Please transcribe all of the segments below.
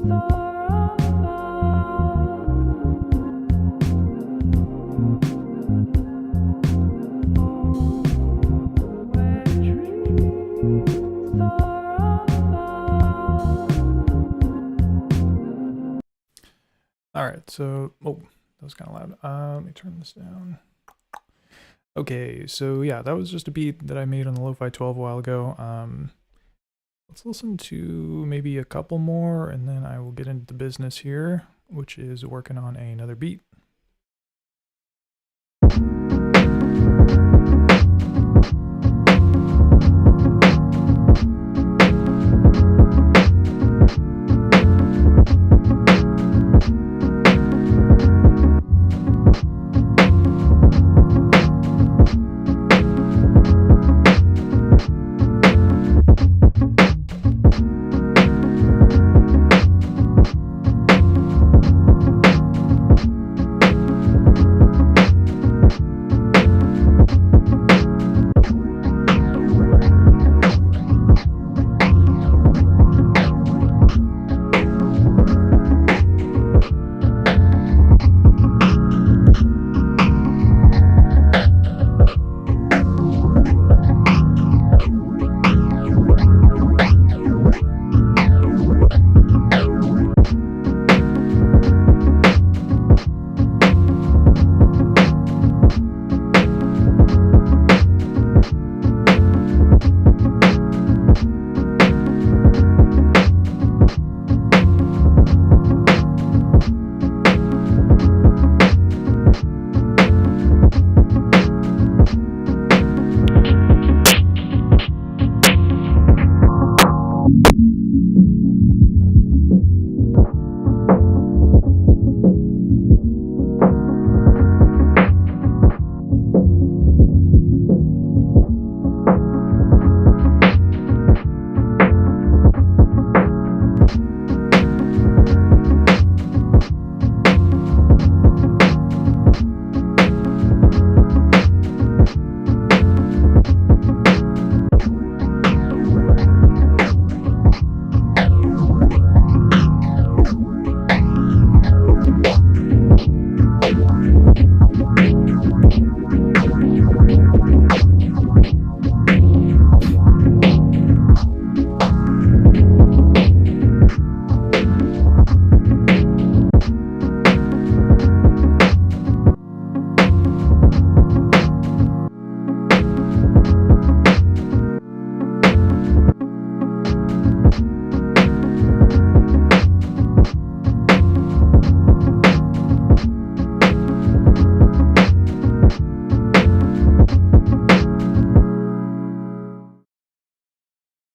All right, so, oh, that was kind of loud. Let me turn this down. Okay, so yeah, that was just a beat that I made on the Lo-Fi 12 a while ago. Let's listen to maybe a couple more, and then I will get into the business here, which is working on another beat.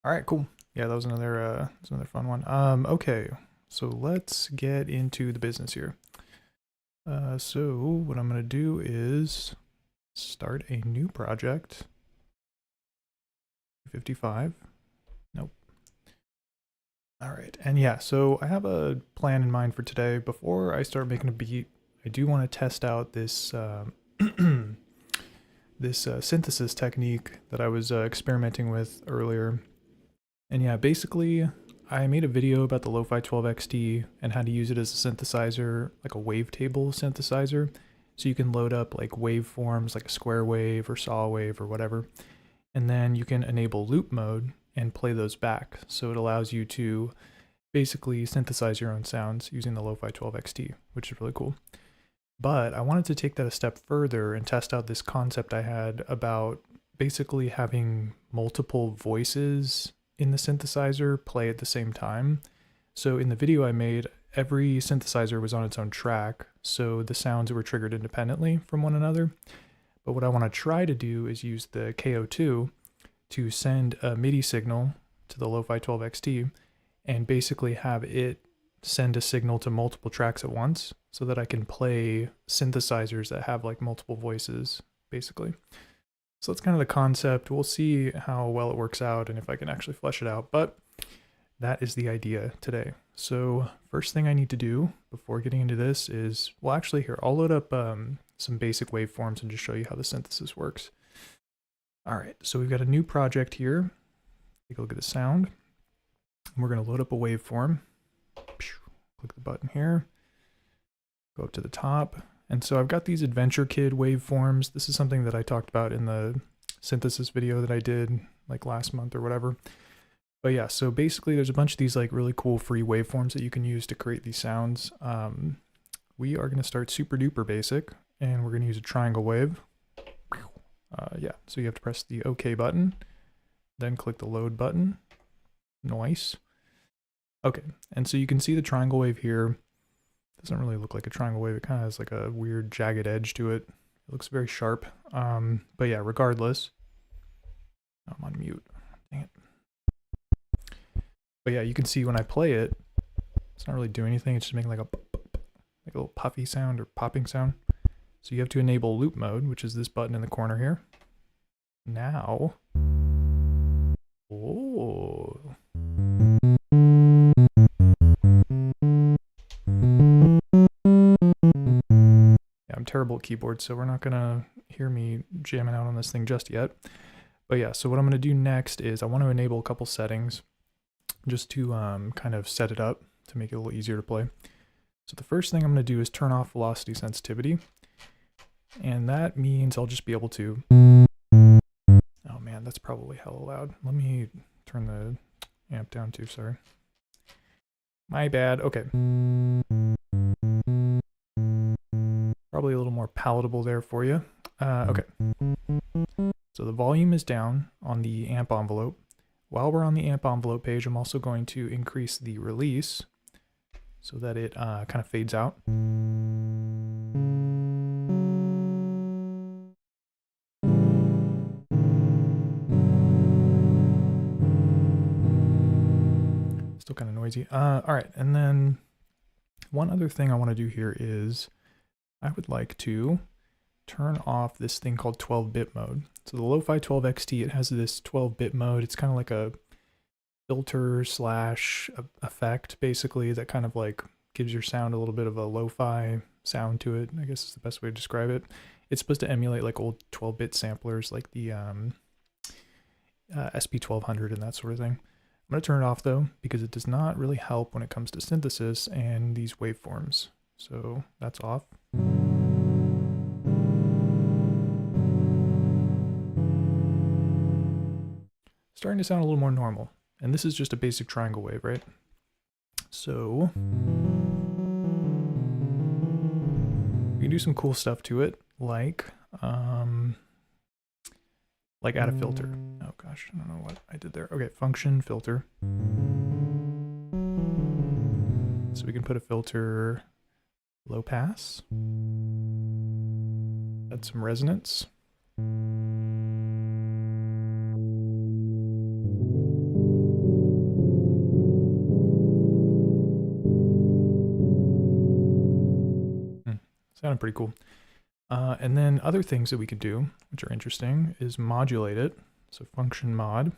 All right, cool. Yeah, that was another fun one. Okay, so let's get into the business here. So what I'm gonna do is start a new project. 55. Nope. All right, and yeah, so I have a plan in mind for today. Before I start making a beat, I do want to test out this this synthesis technique that I was experimenting with earlier. And yeah, basically, I made a video about the Lofi12XT and how to use it as a synthesizer, like a wavetable synthesizer. So you can load up like waveforms, like a square wave or saw wave or whatever. And then you can enable loop mode and play those back. So it allows you to basically synthesize your own sounds using the Lofi12XT, which is really cool. But I wanted to take that a step further and test out this concept I had about basically having multiple voices in the synthesizer play at the same time. So in the video I made, every synthesizer was on its own track, so the sounds were triggered independently from one another. But what I want to try to do is use the KO2 to send a Midi signal to the Lofi12XT and basically have it send a signal to multiple tracks at once so that I can play synthesizers that have like multiple voices, basically. So that's kind of the concept. We'll see how well it works out and if I can actually flesh it out, but that is the idea today. So first thing I need to do before getting into this is, well, actually here, I'll load up some basic waveforms and just show you how the synthesis works. All right, so we've got a new project here. Take a look at the sound. And we're going to load up a waveform. Click the button here, go up to the top. And so I've got these Adventure Kid waveforms. This is something that I talked about in the synthesis video that I did like last month or whatever. But yeah, so basically there's a bunch of these like really cool free waveforms that you can use to create these sounds. We are going to start super duper basic, and we're going to use a triangle wave. Yeah, so you have to press the OK button, then click the load button. Nice. Okay, and so you can see the triangle wave here. Doesn't really look like a triangle wave. It kind of has like a weird jagged edge to it. It looks very sharp. But yeah, regardless. I'm on mute. Dang it. But yeah, you can see when I play it, it's not really doing anything. It's just making like a little puffy sound or popping sound. So you have to enable loop mode, which is this button in the corner here. Now, oh. Yeah, I'm terrible at keyboard, so we're not gonna hear me jamming out on this thing just yet. But yeah, so what I'm gonna do next is I want to enable a couple settings just to kind of set it up to make it a little easier to play. So the first thing I'm going to do is turn off velocity sensitivity, and that means I'll just be able to, oh man, that's probably hella loud. Let me turn the amp down too, sorry. My bad, okay. Probably a little more palatable there for you. Okay. So the volume is down on the amp envelope. While we're on the amp envelope page, I'm also going to increase the release so that it kind of fades out. Still kind of noisy. All right, and then one other thing I want to do here is I would like to turn off this thing called 12-bit mode. So the Lofi12XT, it has this 12-bit mode. It's kind of like a filter slash effect, basically, that kind of like gives your sound a little bit of a lo-fi sound to it, I guess is the best way to describe it. It's supposed to emulate like old 12-bit samplers like the SP1200 and that sort of thing. I'm going to turn it off though, because it does not really help when it comes to synthesis and these waveforms. So that's off. Starting to sound a little more normal. And this is just a basic triangle wave, right? So we can do some cool stuff to it, like add a filter. Oh gosh, I don't know what I did there. Okay, function filter. So we can put a filter low pass. Add some resonance. Sounded pretty cool. And then other things that we could do, which are interesting, is modulate it. So function mod.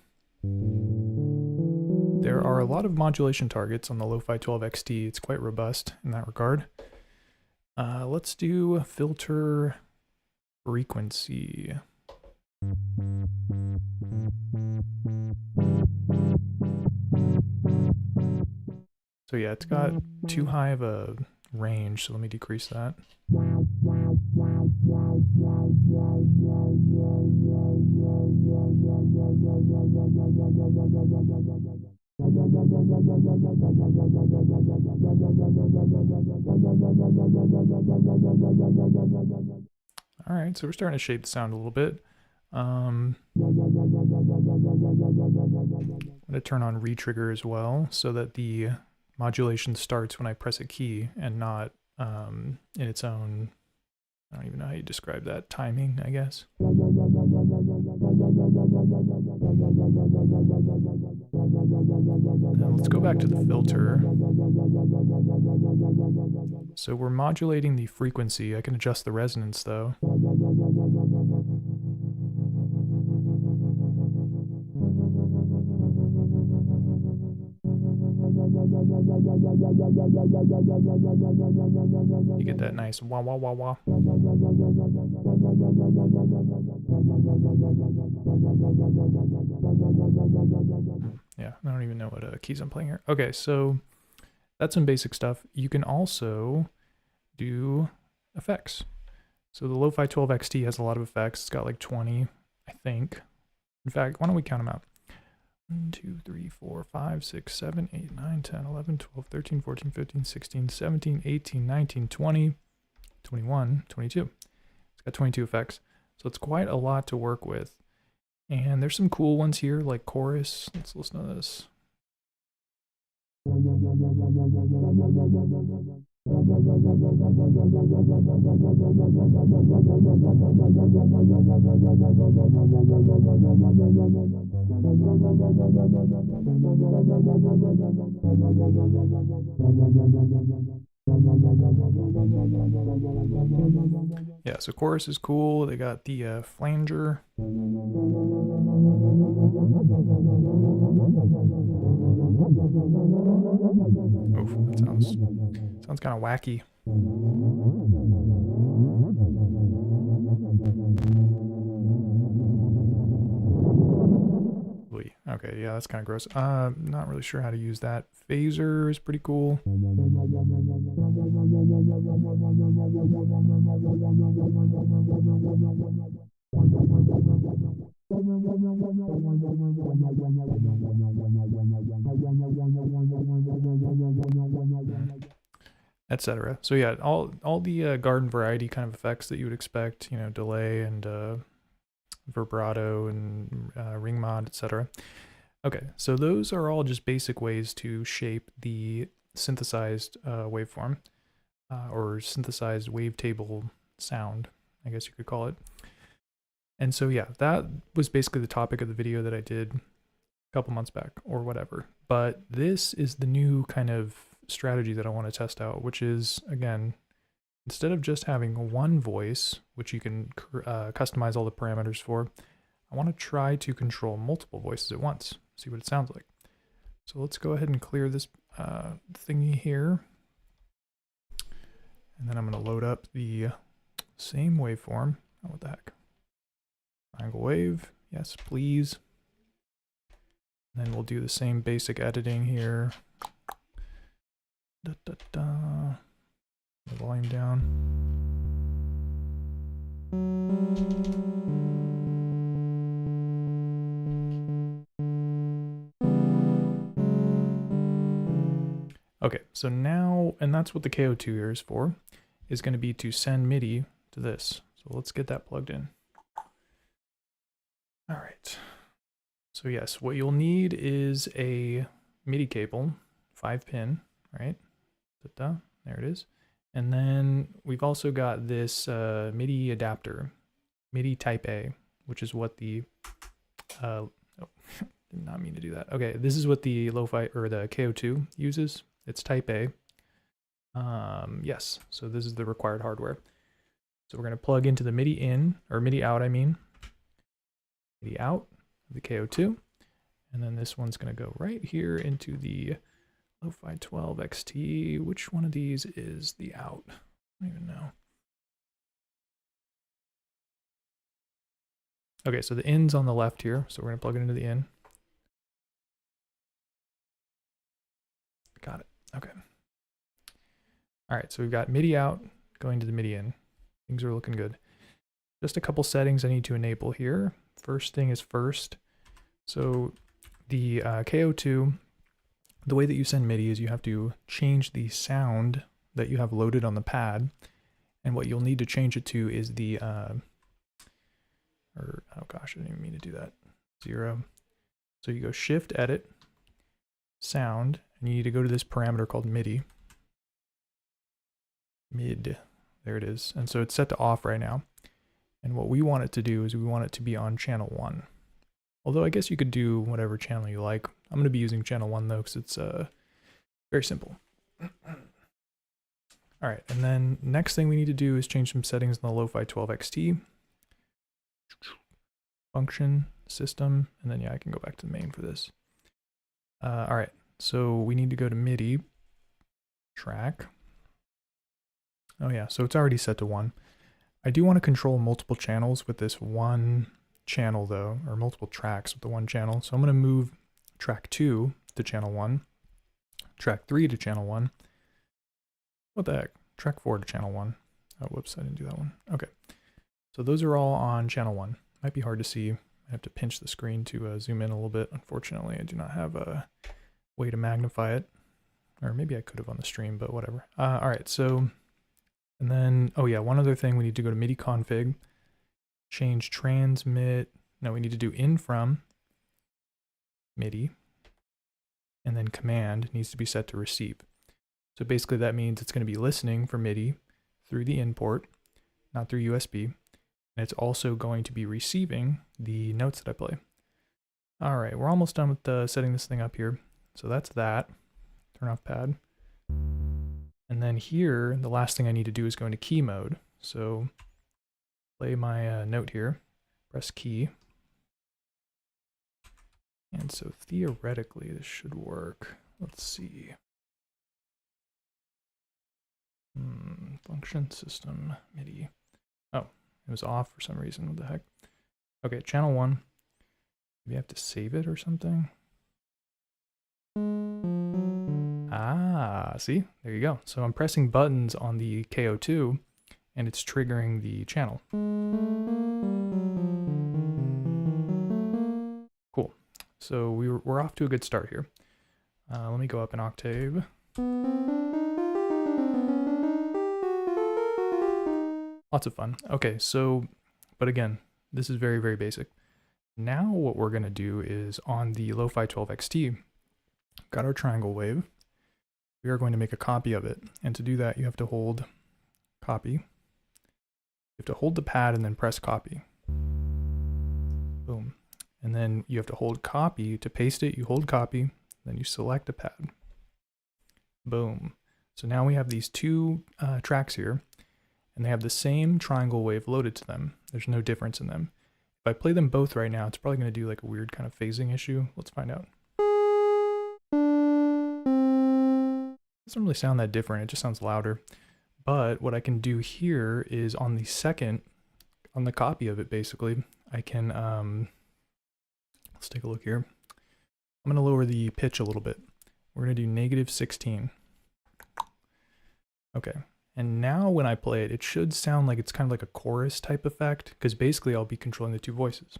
There are a lot of modulation targets on the Lofi12XT. It's quite robust in that regard. Let's do filter frequency. So yeah, it's got too high of a range, so let me decrease that. All right, so we're starting to shape the sound a little bit. I'm going to turn on retrigger as well, so that the modulation starts when I press a key and not in its own, I don't even know how you describe that, timing, I guess. Now let's go back to the filter. So we're modulating the frequency. I can adjust the resonance though. You get that nice wah wah wah wah. Yeah, I don't even know what keys I'm playing here. Okay, so that's some basic stuff. You can also do effects. So the Lofi12XT has a lot of effects. It's got like 20, I think. In fact, why don't we count them out? 1, 2, 3, 4, 5, 6, 7, 8, 9, 10, 11, 12, 13, 14, 15, 16, 17, 18, 19, 20, 21, 22. It's got 22 effects. So it's quite a lot to work with. And there's some cool ones here, like chorus. Let's listen to this. Yeah, so chorus is cool. They got the flanger. Oof, that sounds kind of wacky. Okay, yeah, that's kind of gross. Not really sure how to use that. Phaser is pretty cool. Etc. So yeah, all the garden variety kind of effects that you would expect, you know, delay and vibrato and ring mod, etc. Okay, so those are all just basic ways to shape the synthesized waveform or synthesized wavetable sound, I guess you could call it. And so yeah, that was basically the topic of the video that I did a couple months back or whatever. But this is the new kind of strategy that I want to test out, which is, again, instead of just having one voice, which you can customize all the parameters for, I want to try to control multiple voices at once, see what it sounds like. So let's go ahead and clear this thingy here. And then I'm going to load up the same waveform. Oh, what the heck? Triangle wave, yes, please. And then we'll do the same basic editing here. The volume down. Okay, so now, and that's what the KO2 here is for, is going to be to send MIDI to this. So let's get that plugged in. All right. So yes, what you'll need is a MIDI cable, 5-pin, right? There it is. And then we've also got this MIDI adapter, MIDI type A, which is what the, oh, did not mean to do that. Okay, this is what the Lo-Fi or the KO2 uses. It's type A. Yes, so this is the required hardware. So we're gonna plug into the MIDI in, or MIDI out, I mean. MIDI out, the KO2. And then this one's gonna go right here into the Lofi12XT. Which one of these is the out? I don't even know. Okay, so the in's on the left here, so we're gonna plug it into the in. Got it. Okay. All right, so we've got MIDI out going to the MIDI in. Things are looking good. Just a couple settings I need to enable here. First thing is first. So the KO2, the way that you send MIDI is you have to change the sound that you have loaded on the pad. And what you'll need to change it to is the, oh gosh, I didn't even mean to do that. 0. So you go Shift, Edit, Sound, and you need to go to this parameter called MIDI. Mid, there it is. And so it's set to off right now. And what we want it to do is we want it to be on channel 1. Although I guess you could do whatever channel you like. I'm going to be using channel 1 though, because it's very simple. All right, and then next thing we need to do is change some settings in the Lofi12XT. Function, system, and then yeah, I can go back to the main for this. All right, so we need to go to MIDI, track. Oh yeah, so it's already set to 1. I do want to control multiple channels with this one channel though, or multiple tracks with the one channel. So I'm going to move track 2 to channel 1. track 3 to channel 1. What the heck? Track 4 to channel 1. Oh, whoops, I didn't do that one. Okay, so those are all on channel 1. Might be hard to see. I have to pinch the screen to zoom in a little bit. Unfortunately, I do not have a way to magnify it. Or maybe I could have on the stream, but whatever. All right, so, and then, oh yeah, one other thing, we need to go to MIDI config, change transmit, no, we need to do in from MIDI, and then command needs to be set to receive. So basically that means it's going to be listening for MIDI through the in port, not through USB, and it's also going to be receiving the notes that I play. All right, we're almost done with setting this thing up here. So that's that. Turn off pad. And then here, the last thing I need to do is go into key mode. So play my note here, press key. And so theoretically this should work. Let's see. Function system MIDI. Oh, it was off for some reason. What the heck? Okay, channel 1. Maybe I have to save it or something. Ah, see? There you go. So I'm pressing buttons on the KO2 and it's triggering the channel. Cool. So we're off to a good start here. Let me go up an octave. Lots of fun. Okay, so, but again, this is very, very basic. Now what we're going to do is on the Lofi12XT, got our triangle wave. We are going to make a copy of it. And to do that, you have to hold copy. You have to hold the pad and then press copy. Boom. And then you have to hold copy to paste it. You hold copy, then you select a pad. Boom. So now we have these two tracks here, and they have the same triangle wave loaded to them. There's no difference in them. If I play them both right now, it's probably going to do like a weird kind of phasing issue. Let's find out. Doesn't really sound that different. It just sounds louder. But what I can do here is on the second, on the copy of it, basically, I can, let's take a look here. I'm going to lower the pitch a little bit. We're going to do -16. Okay. And now when I play it, it should sound like it's kind of like a chorus type effect, because basically I'll be controlling the two voices.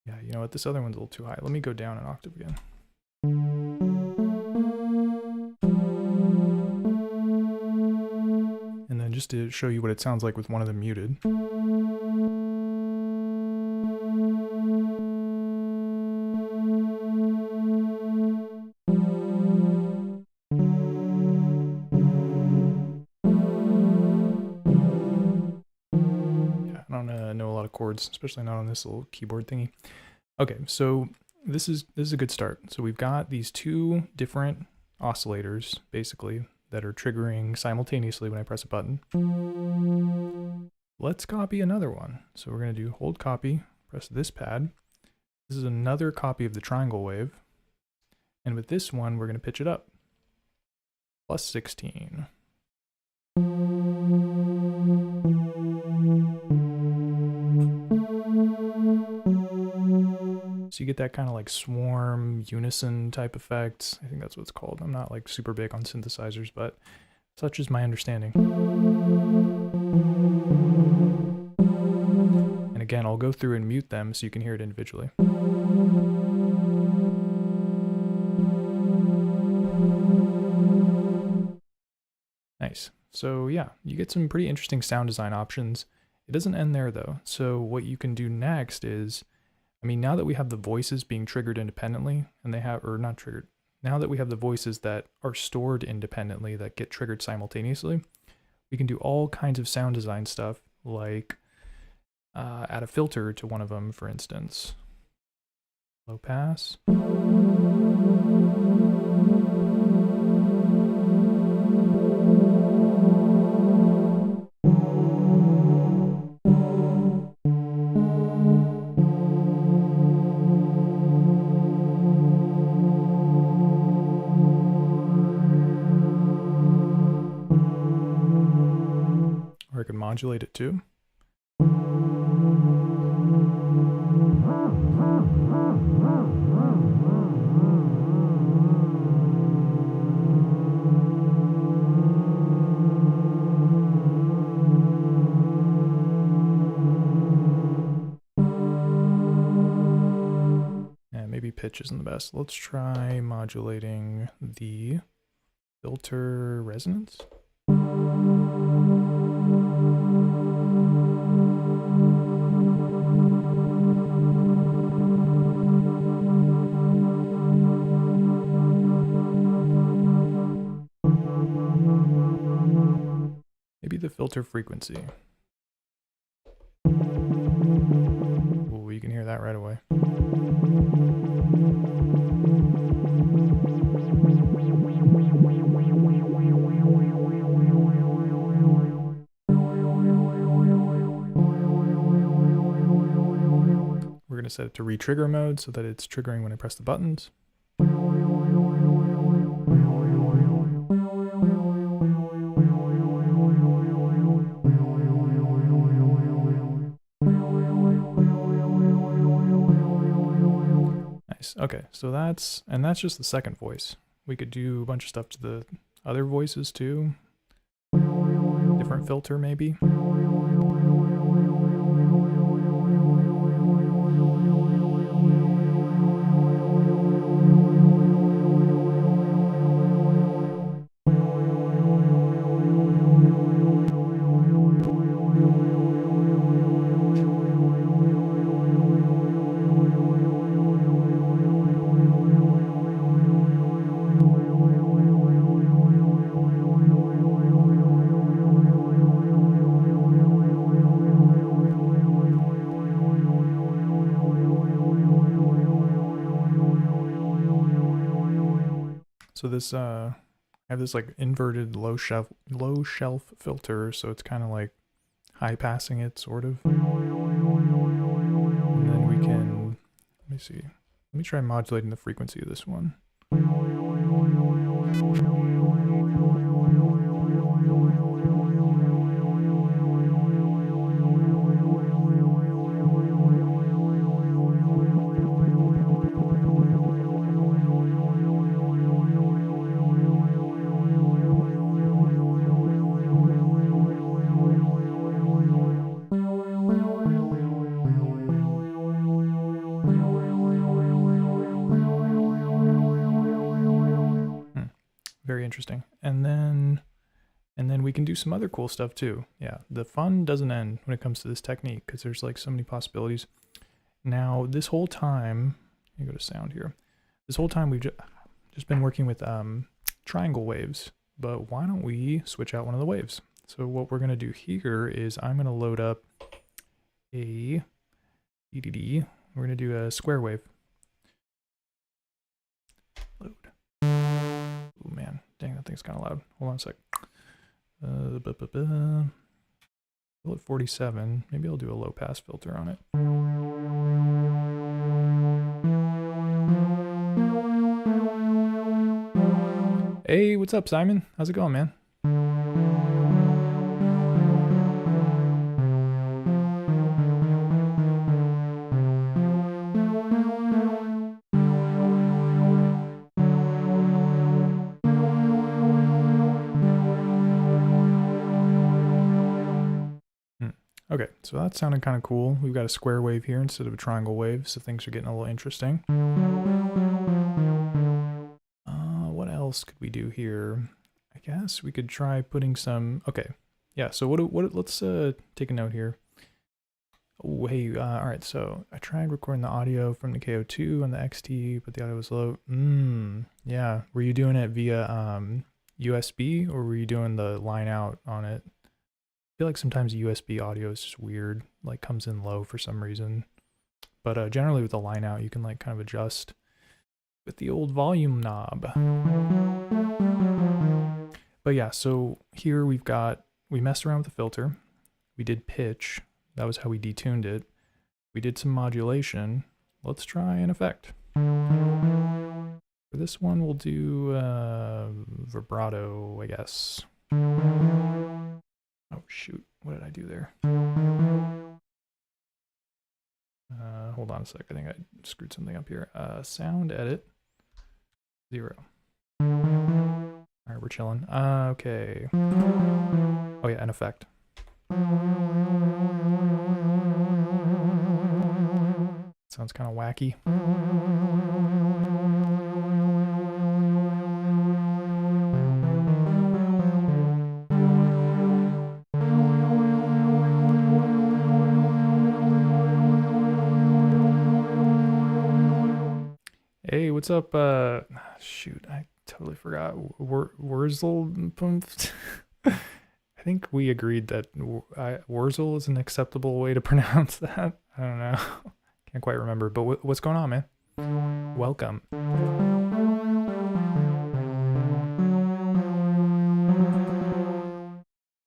Yeah, you know what? This other one's a little too high. Let me go down an octave again. And then just to show you what it sounds like with one of them muted. Chords, especially not on this little keyboard thingy. Okay, so this is a good start. So we've got these two different oscillators basically that are triggering simultaneously when I press a button. Let's copy another one. So we're going to do hold copy, press this pad. This is another copy of the triangle wave. And with this one, we're going to pitch it up. +16. So you get that kind of like swarm unison type effect. I think that's what it's called. I'm not like super big on synthesizers, but such is my understanding. And again, I'll go through and mute them so you can hear it individually. Nice. So yeah, you get some pretty interesting sound design options. It doesn't end there though. So what you can do next is, I mean, now that we have the voices being triggered independently, and they have, or not triggered, now that we have the voices that are stored independently that get triggered simultaneously, we can do all kinds of sound design stuff, like add a filter to one of them, for instance. Low pass. I could modulate it too. maybe pitch isn't the best. Let's try modulating the filter resonance. Maybe the filter frequency. Ooh, you can hear that right away. We're going to set it to re-trigger mode so that it's triggering when I press the buttons. Nice. Okay, so that's just the second voice. We could do a bunch of stuff to the other voices too. Different filter maybe. So this I have this like inverted low shelf filter, so it's kind of like high passing it sort of. And then we can, let me see. Let me try modulating the frequency of this one. Very interesting. And then we can do some other cool stuff too. Yeah, the fun doesn't end when it comes to this technique because there's like so many possibilities. Now, this whole time, let me go to sound here. This whole time we've just been working with triangle waves, but why don't we switch out one of the waves? So what we're going to do here is I'm going to load up a EDD. We're going to do a square wave. Load. Oh man, dang, that thing's kind of loud. Hold on a sec. Still at 47. Maybe I'll do a low pass filter on it. Hey, what's up, Simon? How's it going, man? Okay, so that sounded kind of cool. We've got a square wave here instead of a triangle wave, so things are getting a little interesting. What else could we do here? I guess we could try putting some. Okay, yeah. So what? Let's take a note here. Oh, hey. All right. So I tried recording the audio from the KO2 and the XT, but the audio was low. Yeah. Were you doing it via USB or were you doing the line out on it? I feel like sometimes USB audio is just weird, like comes in low for some reason. But generally with the line out, you can like kind of adjust with the old volume knob. But yeah, so here we messed around with the filter. We did pitch. That was how we detuned it. We did some modulation. Let's try an effect. For this one, we'll do vibrato, I guess. Oh shoot, what did I do there? Hold on a sec, I think I screwed something up here. Sound edit, 0. Alright, we're chilling. Okay. Oh yeah, an effect. Sounds kind of wacky. Hey, what's up? Shoot, I totally forgot. Wurzel. I think we agreed that Wurzel is an acceptable way to pronounce that. I don't know. Can't quite remember. But what's going on, man? Welcome.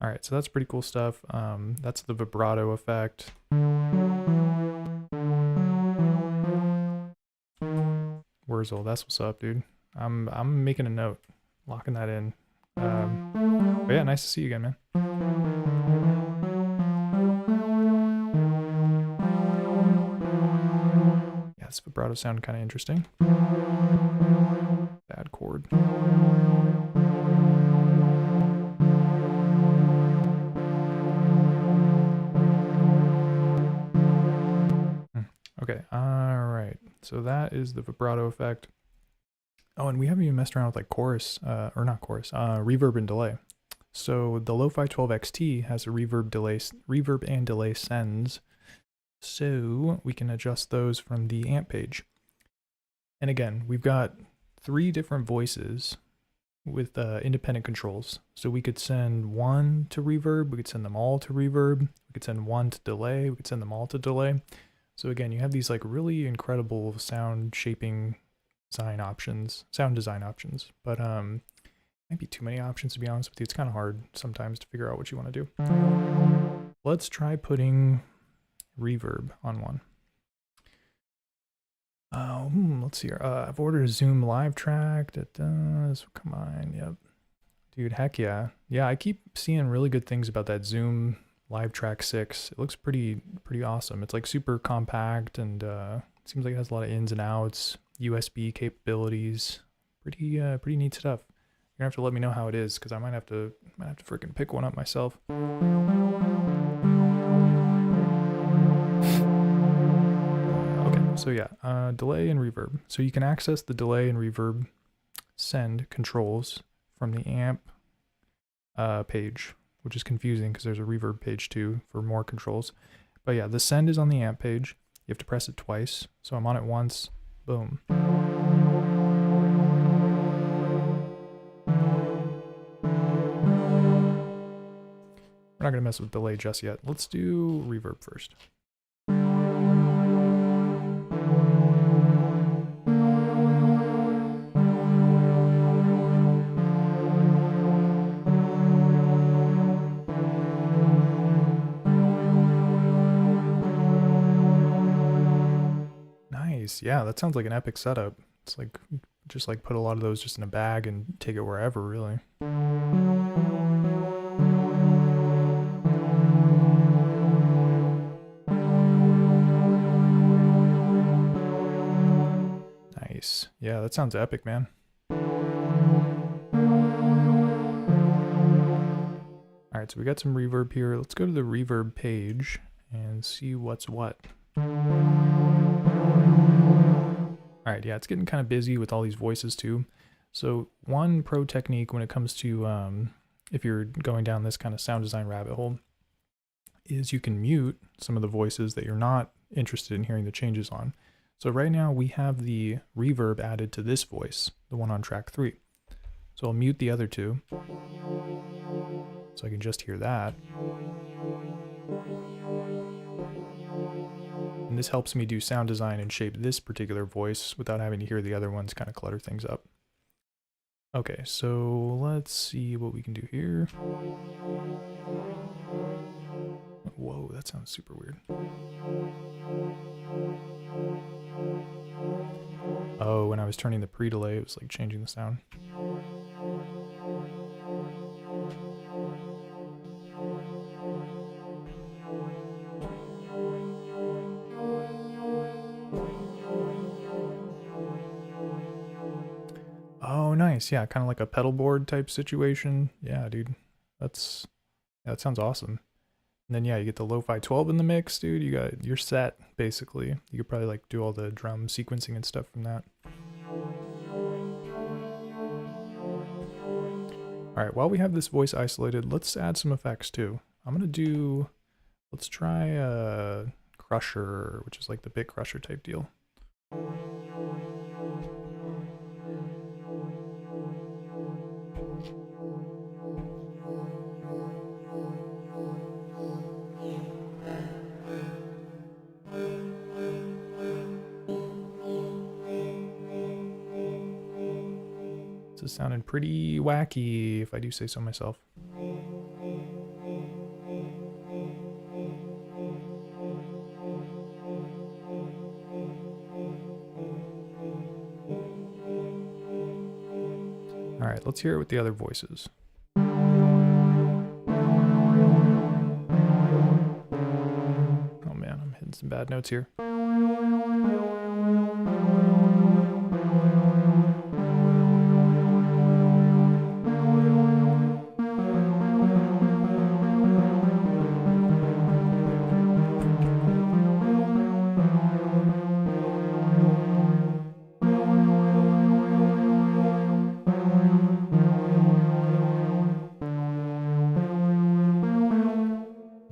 All right, so that's pretty cool stuff. That's the vibrato effect. Wurzel, that's what's up, dude. I'm making a note, locking that in. But yeah, nice to see you again, man. Yeah, this vibrato sound kind of interesting. Bad chord. Okay, alright. So that is the vibrato effect. Oh, and we haven't even messed around with like chorus, or not chorus, reverb and delay. So the Lofi12XT has a reverb and delay sends. So we can adjust those from the amp page. And again, we've got 3 different voices with independent controls. So we could send one to reverb, we could send them all to reverb, we could send one to delay, we could send them all to delay. So again, you have these like really incredible sound design options, but might be too many options, to be honest with you. It's kind of hard sometimes to figure out what you want to do. Let's try putting reverb on one. Let's see here. I've ordered a Zoom live track that does, come on, yep. Dude, heck yeah. Yeah, I keep seeing really good things about that Zoom Live Track 6. It looks pretty awesome. It's like super compact and it seems like it has a lot of ins and outs, USB capabilities. Pretty neat stuff. You're gonna have to let me know how it is, because I might have to freaking pick one up myself. Okay, so yeah, delay and reverb. So you can access the delay and reverb send controls from the amp page, which is confusing because there's a reverb page too for more controls. But yeah, the send is on the amp page. You have to press it twice. So I'm on it once, boom. We're not gonna mess with delay just yet. Let's do reverb first. Nice. Yeah, that sounds like an epic setup. It's like just like put a lot of those just in a bag and take it wherever, really. Nice. Yeah, that sounds epic, man. All right, so we got some reverb here. Let's go to the reverb page and see what's what. All right, yeah, it's getting kind of busy with all these voices too. So one pro technique when it comes to if you're going down this kind of sound design rabbit hole is you can mute some of the voices that you're not interested in hearing the changes on. So right now we have the reverb added to this voice, the one on track 3. So I'll mute the other 2 so I can just hear that. And this helps me do sound design and shape this particular voice without having to hear the other ones kind of clutter things up. Okay, so let's see what we can do here. Whoa, that sounds super weird. Oh, when I was turning the pre-delay, it was like changing the sound. Oh, nice. Yeah, kind of like a pedal board type situation. Yeah, dude. That sounds awesome. And then yeah, you get the Lo-Fi 12 in the mix, dude. You're set, basically. You could probably like do all the drum sequencing and stuff from that. Alright, while we have this voice isolated, let's add some effects too. Let's try Crusher, which is like the bit crusher type deal. is sounding pretty wacky, if I do say so myself. All right, let's hear it with the other voices. Oh man, I'm hitting some bad notes here.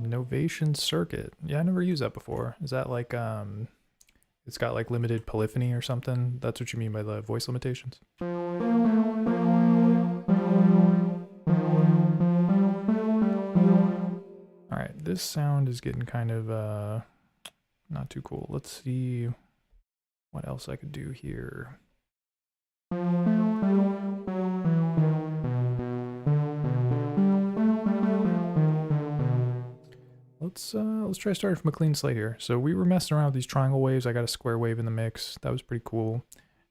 Novation circuit. Yeah, I never used that before. Is that like it's got like limited polyphony or something? That's what you mean by the voice limitations? All right, this sound is getting kind of not too cool. Let's see what else I could do here. Let's try starting from a clean slate here. So we were messing around with these triangle waves. I got a square wave in the mix. That was pretty cool.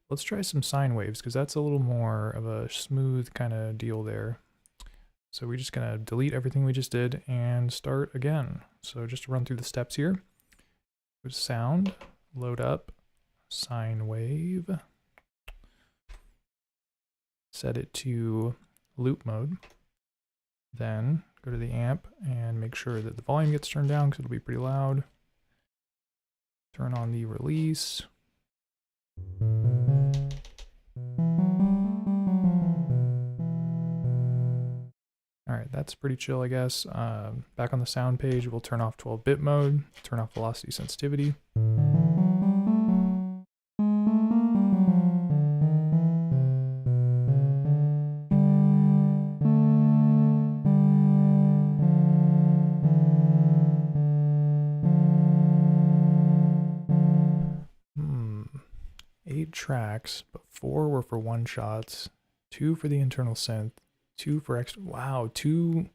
Let's try some sine waves because that's a little more of a smooth kind of deal there. So we're just gonna delete everything we just did and start again. So just to run through the steps here. Go to sound, load up, sine wave. Set it to loop mode. Then go to the amp and make sure that the volume gets turned down because it'll be pretty loud. Turn on the release. All right, that's pretty chill, I guess. Back on the sound page, we'll turn off 12-bit mode, turn off velocity sensitivity. Tracks, but 4 were for one shots, 2 for the internal synth, 2 for extra. Wow, 2.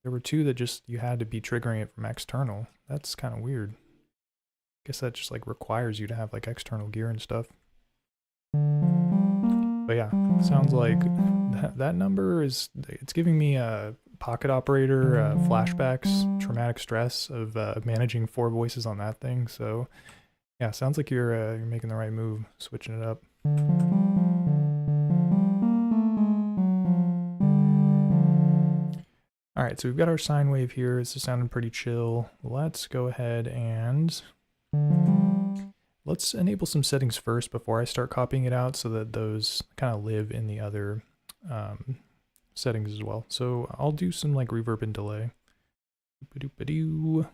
There were 2 that just you had to be triggering it from external. That's kind of weird. Guess that just like requires you to have like external gear and stuff. But yeah, sounds like that number is, it's giving me a pocket operator flashbacks, traumatic stress of managing 4 voices on that thing. So yeah, sounds like you're making the right move, switching it up. All right, so we've got our sine wave here. This is sounding pretty chill. Let's go ahead and let's enable some settings first before I start copying it out so that those kind of live in the other settings as well. So I'll do some like reverb and delay. Ba-doop-ba-doo.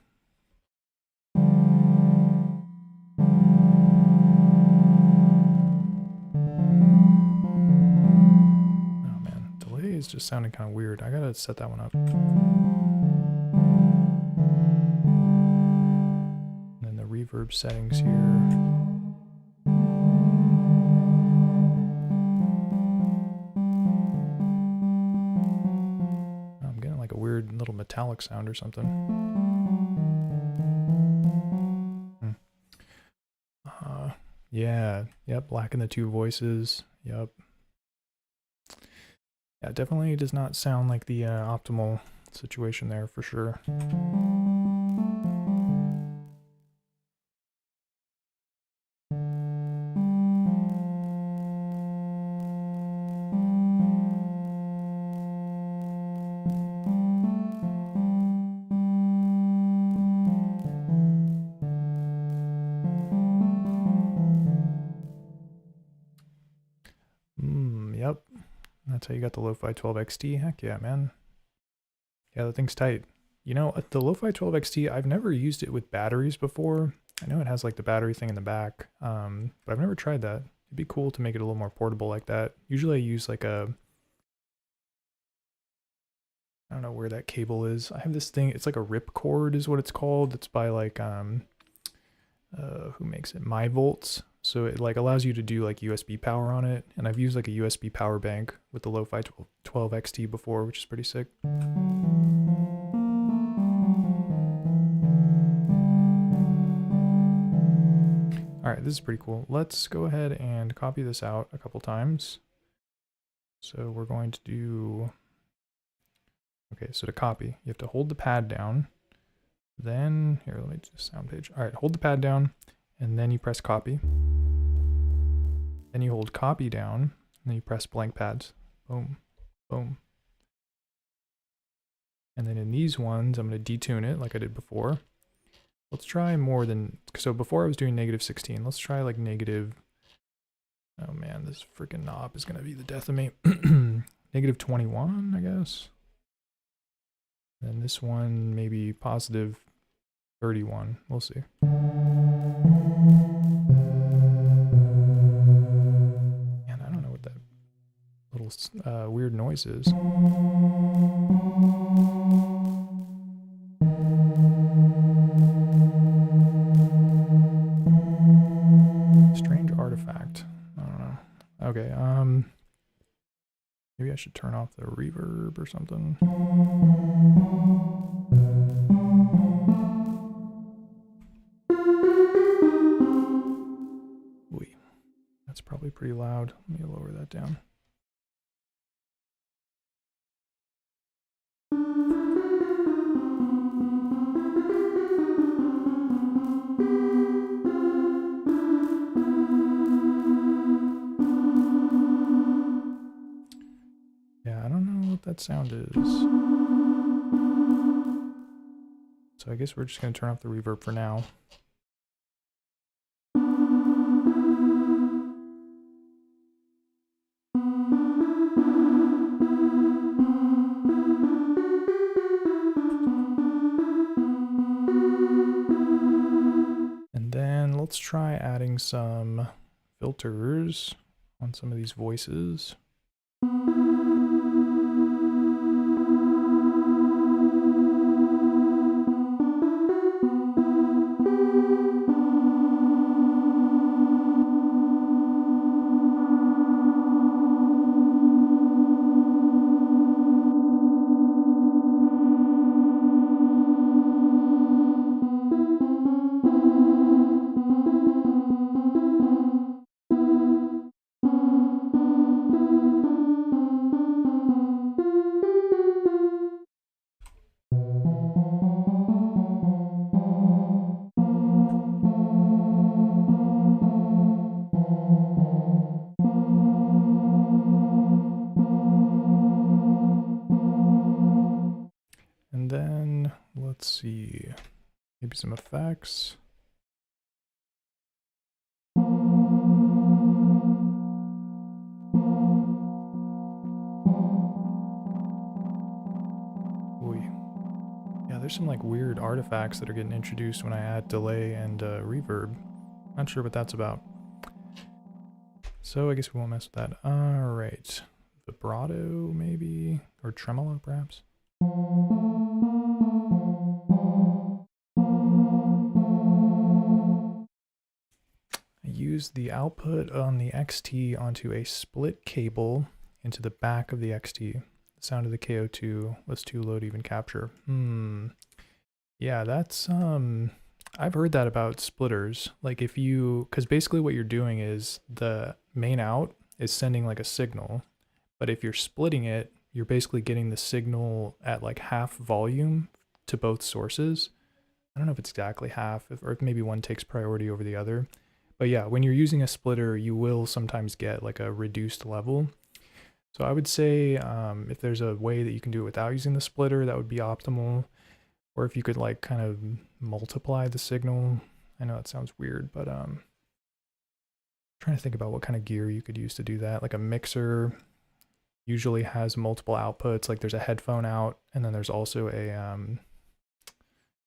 Is just sounding kind of weird. I gotta set that one up. And then the reverb settings here. I'm getting like a weird little metallic sound or something. Yeah, yep, blacken the 2 voices. Yep. Yeah, it definitely does not sound like the optimal situation there for sure. Yep. That's how you got the Lofi12XT. Heck yeah, man. Yeah, that thing's tight. You know, the Lofi12XT, I've never used it with batteries before. I know it has like the battery thing in the back, but I've never tried that. It'd be cool to make it a little more portable like that. Usually I use like a, I don't know where that cable is. I have this thing, it's like a ripcord is what it's called. It's by like, who makes it? MyVolts. So it like allows you to do like USB power on it. And I've used like a USB power bank with the Lo-Fi 12XT before, which is pretty sick. All right, this is pretty cool. Let's go ahead and copy this out a couple times. So we're going to do, okay, so to copy, you have to hold the pad down. Then, here, let me just sound page. All right, hold the pad down, and then you press copy. Then you hold copy down, and then you press blank pads. Boom, boom. And then in these ones, I'm going to detune it like I did before. Let's try more than, so before I was doing -16. Let's try like negative, oh man, this freaking knob is going to be the death of me. -21, I guess. And this one, maybe +31. We'll see. Man, I don't know what that little weird noise is. Strange artifact. I don't know. Okay, maybe I should turn off the reverb or something. Ooh, that's probably pretty loud. Let me lower that down. Yeah, I don't know what that sound is. So I guess we're just going to turn off the reverb for now. And then let's try adding some filters on some of these voices. And then let's see, maybe some effects. Ooh. Yeah, there's some like weird artifacts that are getting introduced when I add delay and reverb. Not sure what that's about. So I guess we won't mess with that. All right, vibrato maybe, or tremolo perhaps. I used the output on the XT onto a split cable into the back of the XT. The sound of the KO2 was too low to even capture. Yeah, that's I've heard that about splitters. Like if you, because basically what you're doing is the main out is sending like a signal, but if you're splitting it, you're basically getting the signal at like half volume to both sources. I don't know if it's exactly half, or if maybe one takes priority over the other. But yeah, when you're using a splitter, you will sometimes get like a reduced level. So I would say if there's a way that you can do it without using the splitter, that would be optimal. Or if you could like kind of multiply the signal. I know that sounds weird, but trying to think about what kind of gear you could use to do that. Like a mixer usually has multiple outputs. Like there's a headphone out, and then there's also a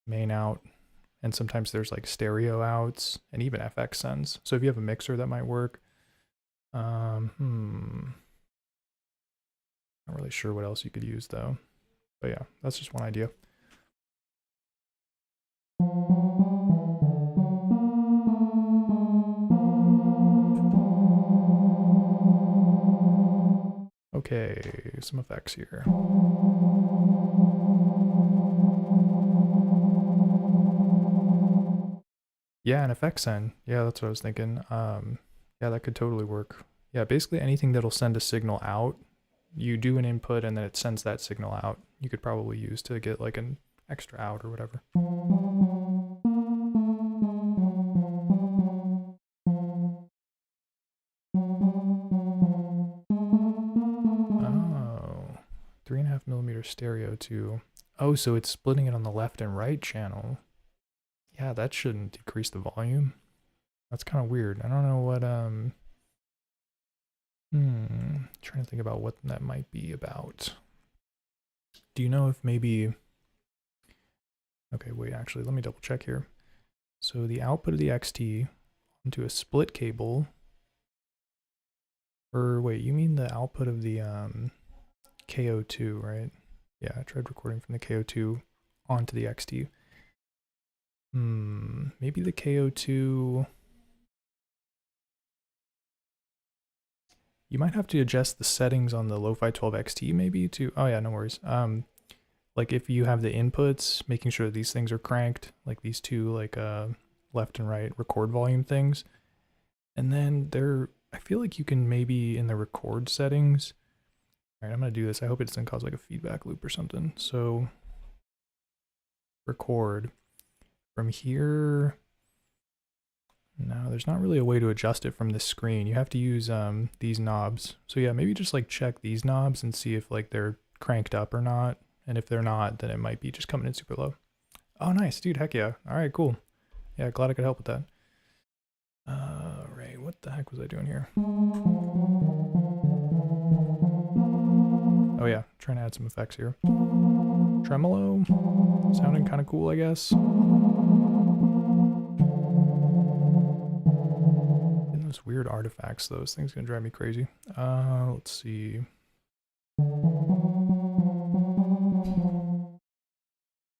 main out, and sometimes there's like stereo outs and even FX sends. So if you have a mixer, that might work. Not really sure what else you could use though. But yeah, that's just one idea. Okay, some effects here. Yeah, an effect send. Yeah, that's what I was thinking. Yeah, that could totally work. Yeah, basically anything that'll send a signal out, you do an input and then it sends that signal out. You could probably use to get like an extra out or whatever. Oh, 3.5mm stereo too. Oh, so it's splitting it on the left and right channel. Yeah, that shouldn't decrease the volume. That's kind of weird. I don't know what, trying to think about what that might be about. Do you know if maybe, okay, wait, actually, let me double check here. So the output of the XT into a split cable, or wait, you mean the output of the KO2, right? Yeah, I tried recording from the KO2 onto the XT. Maybe the KO2, you might have to adjust the settings on the Lofi12XT maybe to, oh yeah, no worries. Like if you have the inputs, making sure these things are cranked, like these two like left and right record volume things. And then I feel like you can maybe in the record settings, all right, I'm gonna do this. I hope it doesn't cause like a feedback loop or something. So record from here. No, there's not really a way to adjust it from this screen. You have to use these knobs. So yeah, maybe just like check these knobs and see if like they're cranked up or not. And if they're not, then it might be just coming in super low. Oh, nice, dude. Heck yeah. All right, cool. Yeah, glad I could help with that. Right, what the heck was I doing here? Oh yeah, trying to add some effects here. Tremolo, sounding kind of cool, I guess. And those weird artifacts, those things gonna drive me crazy. Let's see.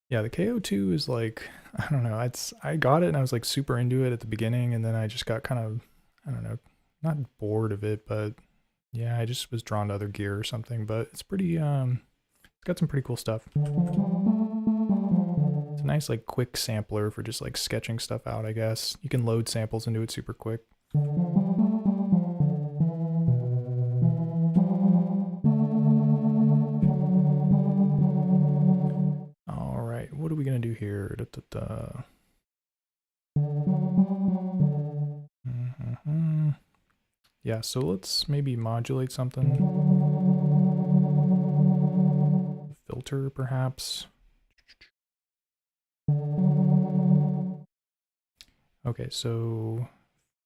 Yeah, the KO2 is like, I don't know, I got it and I was like super into it at the beginning, and then I just got kind of, I don't know, not bored of it, but yeah, I just was drawn to other gear or something. But it's pretty, it's got some pretty cool stuff. It's a nice like quick sampler for just like sketching stuff out, I guess. You can load samples into it super quick. All right, what are we gonna do here? Yeah, so let's maybe modulate something. Filter, perhaps. Okay, so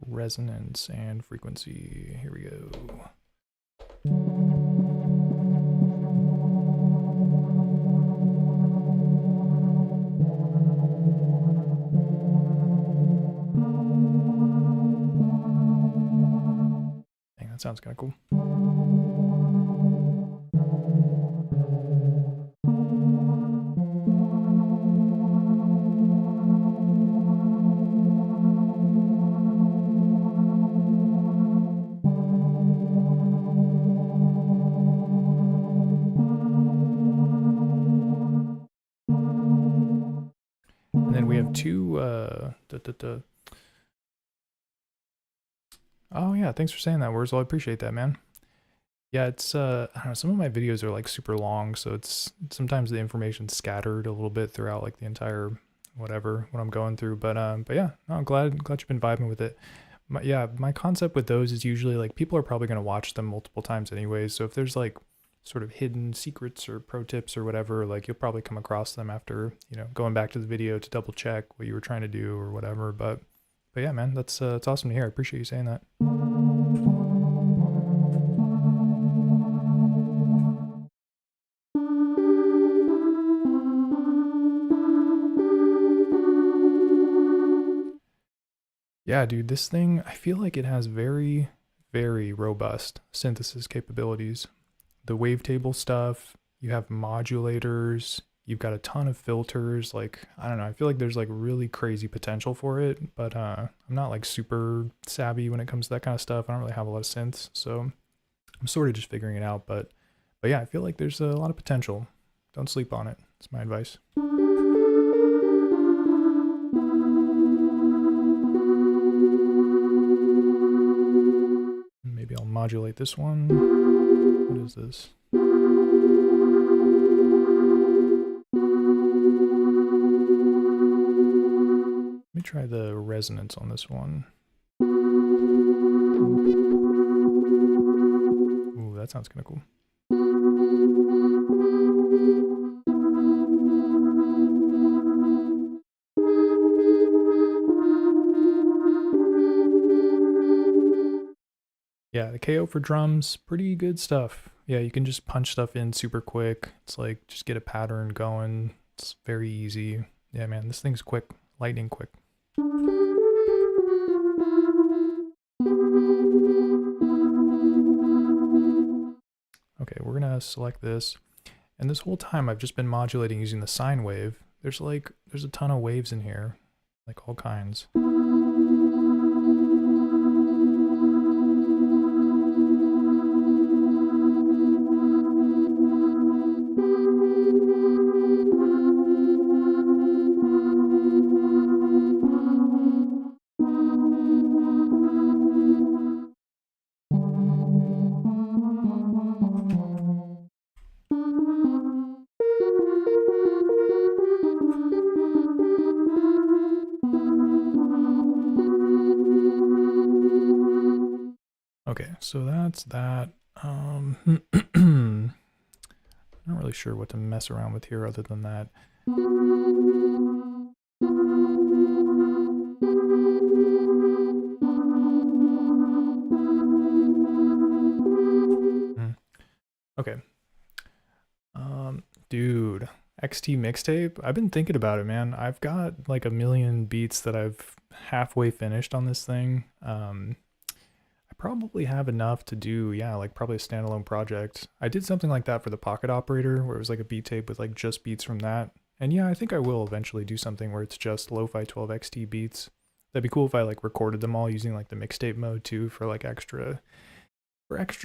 resonance and frequency. Here we go. Dang, that sounds kind of cool. And then we have two, oh yeah, thanks for saying that, Wurzel. I appreciate that, man. Yeah, it's, I don't know, some of my videos are like super long, so it's sometimes the information's scattered a little bit throughout like the entire whatever, what I'm going through. But yeah, no, I'm glad you've been vibing with it. My concept with those is usually like people are probably going to watch them multiple times anyways. So if there's like sort of hidden secrets or pro tips or whatever, like you'll probably come across them after, you know, going back to the video to double check what you were trying to do or whatever. But yeah, man, that's it's awesome to hear. I appreciate you saying that. Yeah, dude, this thing, I feel like it has very, very robust synthesis capabilities. The wavetable stuff, you have modulators, you've got a ton of filters. Like, I don't know, I feel like there's like really crazy potential for it, but I'm not like super savvy when it comes to that kind of stuff. I don't really have a lot of synths, so I'm sort of just figuring it out, but yeah, I feel like there's a lot of potential. Don't sleep on it. That's my advice. Maybe I'll modulate this one. What is this? Let me try the resonance on this one. Ooh, that sounds kind of cool. Yeah, the KO for drums, pretty good stuff. Yeah, you can just punch stuff in super quick. It's like, just get a pattern going. It's very easy. Yeah, man, this thing's quick. Lightning quick. Okay, we're gonna select this. And this whole time I've just been modulating using the sine wave. There's a ton of waves in here, like all kinds. Okay, so that's that. I'm not really sure what to mess around with here other than that. Okay. Dude, XT mixtape. I've been thinking about it, man. I've got like a million beats that I've halfway finished on this thing. I probably have enough to do, yeah, like probably a standalone project. I did something like that for the Pocket Operator, where it was like a beat tape with like just beats from that. And yeah, I think I will eventually do something where it's just Lofi12XT beats. That'd be cool if I like recorded them all using like the mixtape mode too for like extra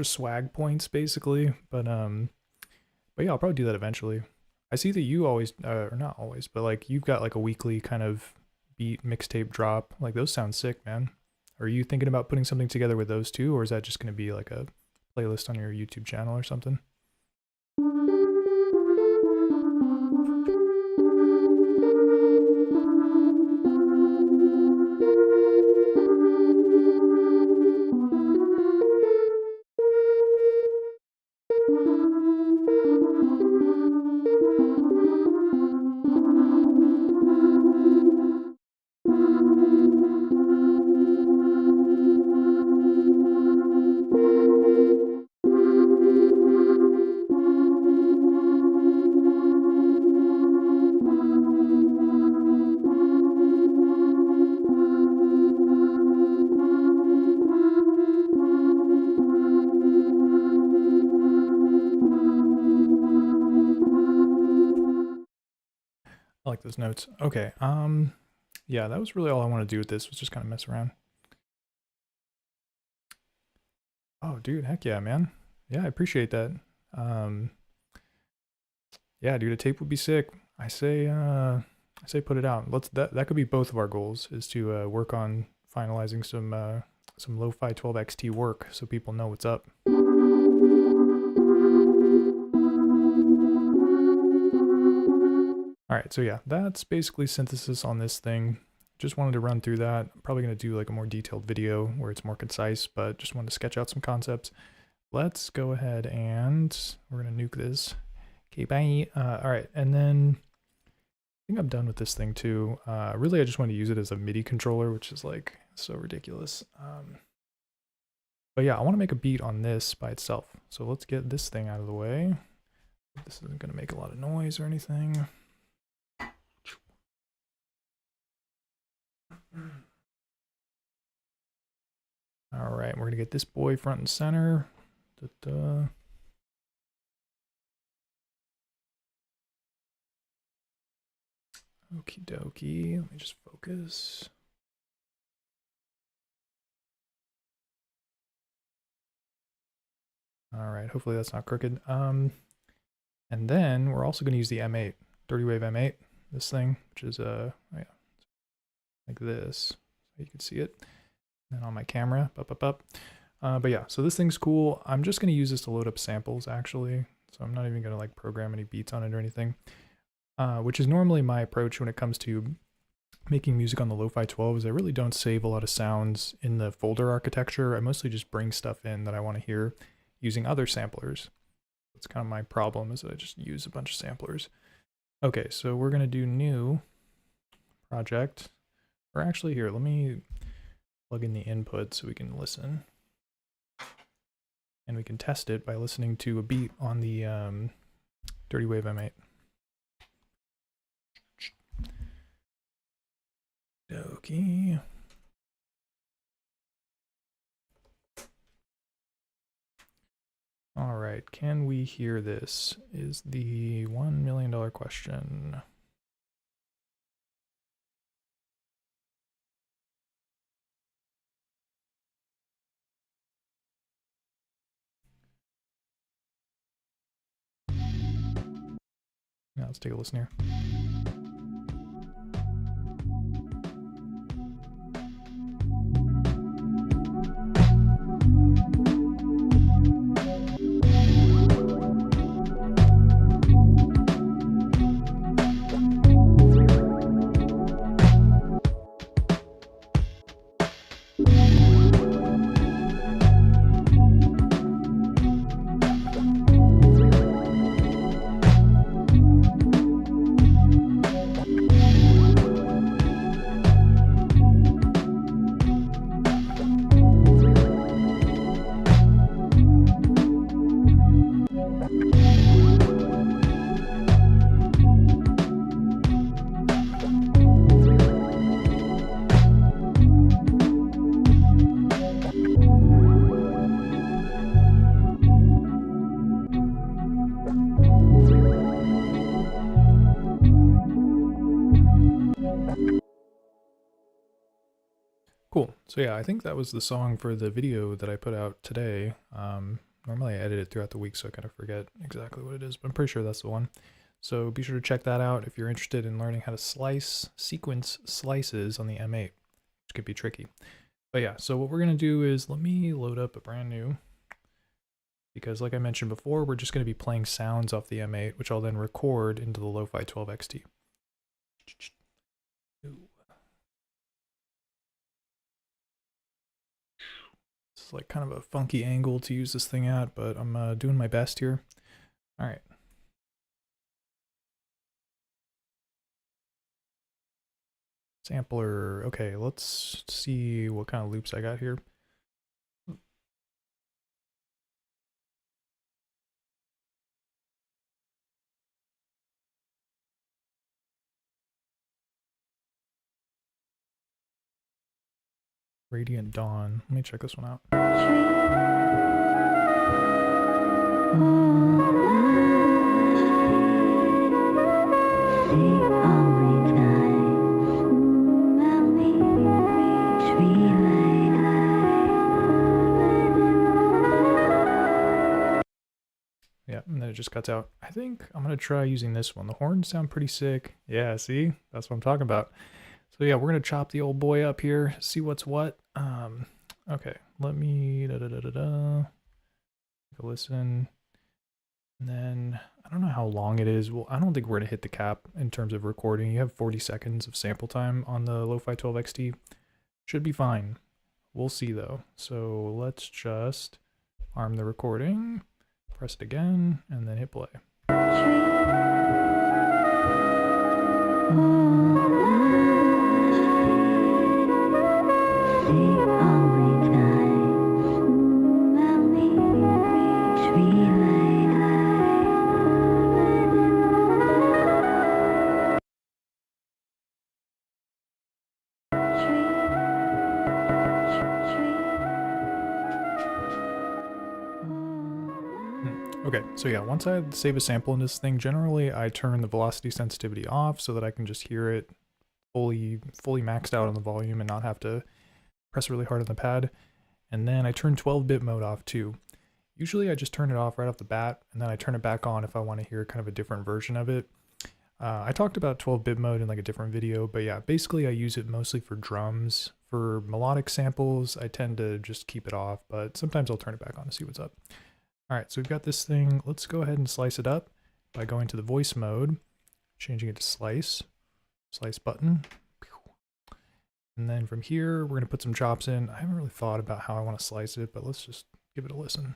swag points basically. But yeah, I'll probably do that eventually. I see that you always, or not always, but like you've got like a weekly kind of beat mixtape drop. Like those sound sick, man. Are you thinking about putting something together with those two, or is that just going to be like a playlist on your YouTube channel or something? I like those notes. Okay. Yeah, that was really all I want to do with this, was just kind of mess around. Oh, dude, heck yeah, man. Yeah, I appreciate that. Yeah, dude, a tape would be sick. I say put it out. That could be both of our goals, is to work on finalizing some Lofi12XT work so people know what's up. All right, so yeah, that's basically synthesis on this thing. Just wanted to run through that. I'm probably going to do like a more detailed video where it's more concise, but just wanted to sketch out some concepts. Let's go ahead and we're going to nuke this. Okay, bye. All right, and then I think I'm done with this thing too. Really, I just want to use it as a MIDI controller, which is like so ridiculous. But yeah, I want to make a beat on this by itself. So let's get this thing out of the way. This isn't going to make a lot of noise or anything. All right, we're gonna get this boy front and center. Da-da. Okie dokie, let me just focus. All right, hopefully that's not crooked. And then we're also going to use the M8, Dirty Wave M8, this thing, which is yeah, like this. So you can see it. And on my camera, but yeah, so this thing's cool. I'm just going to use this to load up samples actually. So I'm not even going to like program any beats on it or anything, which is normally my approach when it comes to making music on the Lo-Fi 12 is I really don't save a lot of sounds in the folder architecture. I mostly just bring stuff in that I want to hear using other samplers. That's kind of my problem, is that I just use a bunch of samplers. Okay, so we're going to do new project. Or actually here, let me plug in the input so we can listen. And we can test it by listening to a beat on the Dirty Wave M8. Okay. All right, can we hear this? Is the $1 million question. Now let's take a listen here. Cool. So yeah, I think that was the song for the video that I put out today. Normally I edit it throughout the week, so I kind of forget exactly what it is, but I'm pretty sure that's the one. So be sure to check that out if you're interested in learning how to sequence slices on the M8, which could be tricky. But yeah, so what we're going to do is let me load up a brand new, because like I mentioned before, we're just going to be playing sounds off the M8, which I'll then record into the Lo-Fi12XT. It's like kind of a funky angle to use this thing at, but I'm doing my best here. All right. Sampler. Okay, let's see what kind of loops I got here. Radiant Dawn. Let me check this one out. Yeah, and then it just cuts out. I think I'm going to try using this one. The horns sound pretty sick. Yeah, see? That's what I'm talking about. So yeah, we're going to chop the old boy up here, see what's what. Okay, let me take a listen. And then, I don't know how long it is. Well, I don't think we're going to hit the cap in terms of recording. You have 40 seconds of sample time on the Lo-Fi12XT. Should be fine. We'll see though. So let's just arm the recording, press it again, and then hit play. Okay, so yeah, once I save a sample in this thing, generally I turn the velocity sensitivity off so that I can just hear it fully maxed out on the volume and not have to press really hard on the pad. And then I turn 12-bit mode off too. Usually I just turn it off right off the bat, and then I turn it back on if I want to hear kind of a different version of it. I talked about 12-bit mode in like a different video, but yeah, basically I use it mostly for drums. For melodic samples, I tend to just keep it off, but sometimes I'll turn it back on to see what's up. All right, so we've got this thing. Let's go ahead and slice it up by going to the voice mode, changing it to slice button. And then from here, we're gonna put some chops in. I haven't really thought about how I want to slice it, but let's just give it a listen.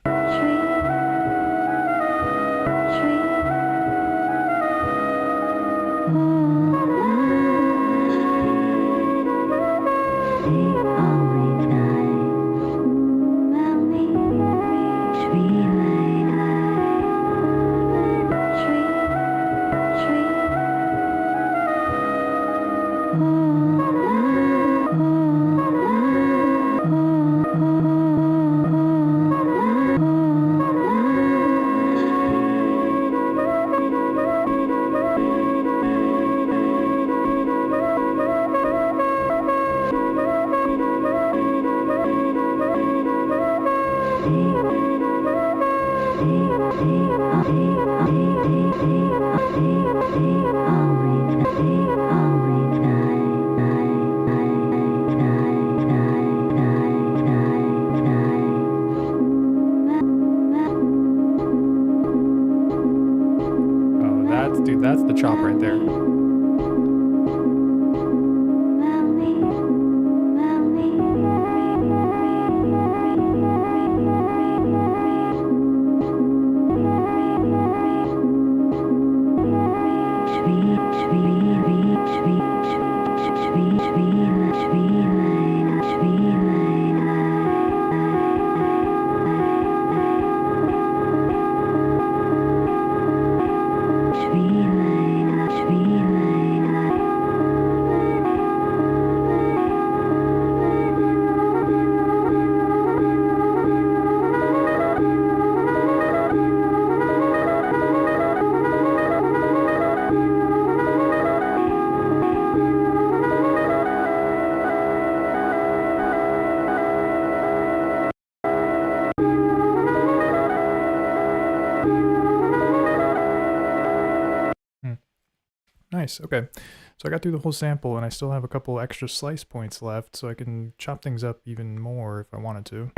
Dude, that's the chop right there. Nice, okay. So I got through the whole sample and I still have a couple extra slice points left, so I can chop things up even more if I wanted to.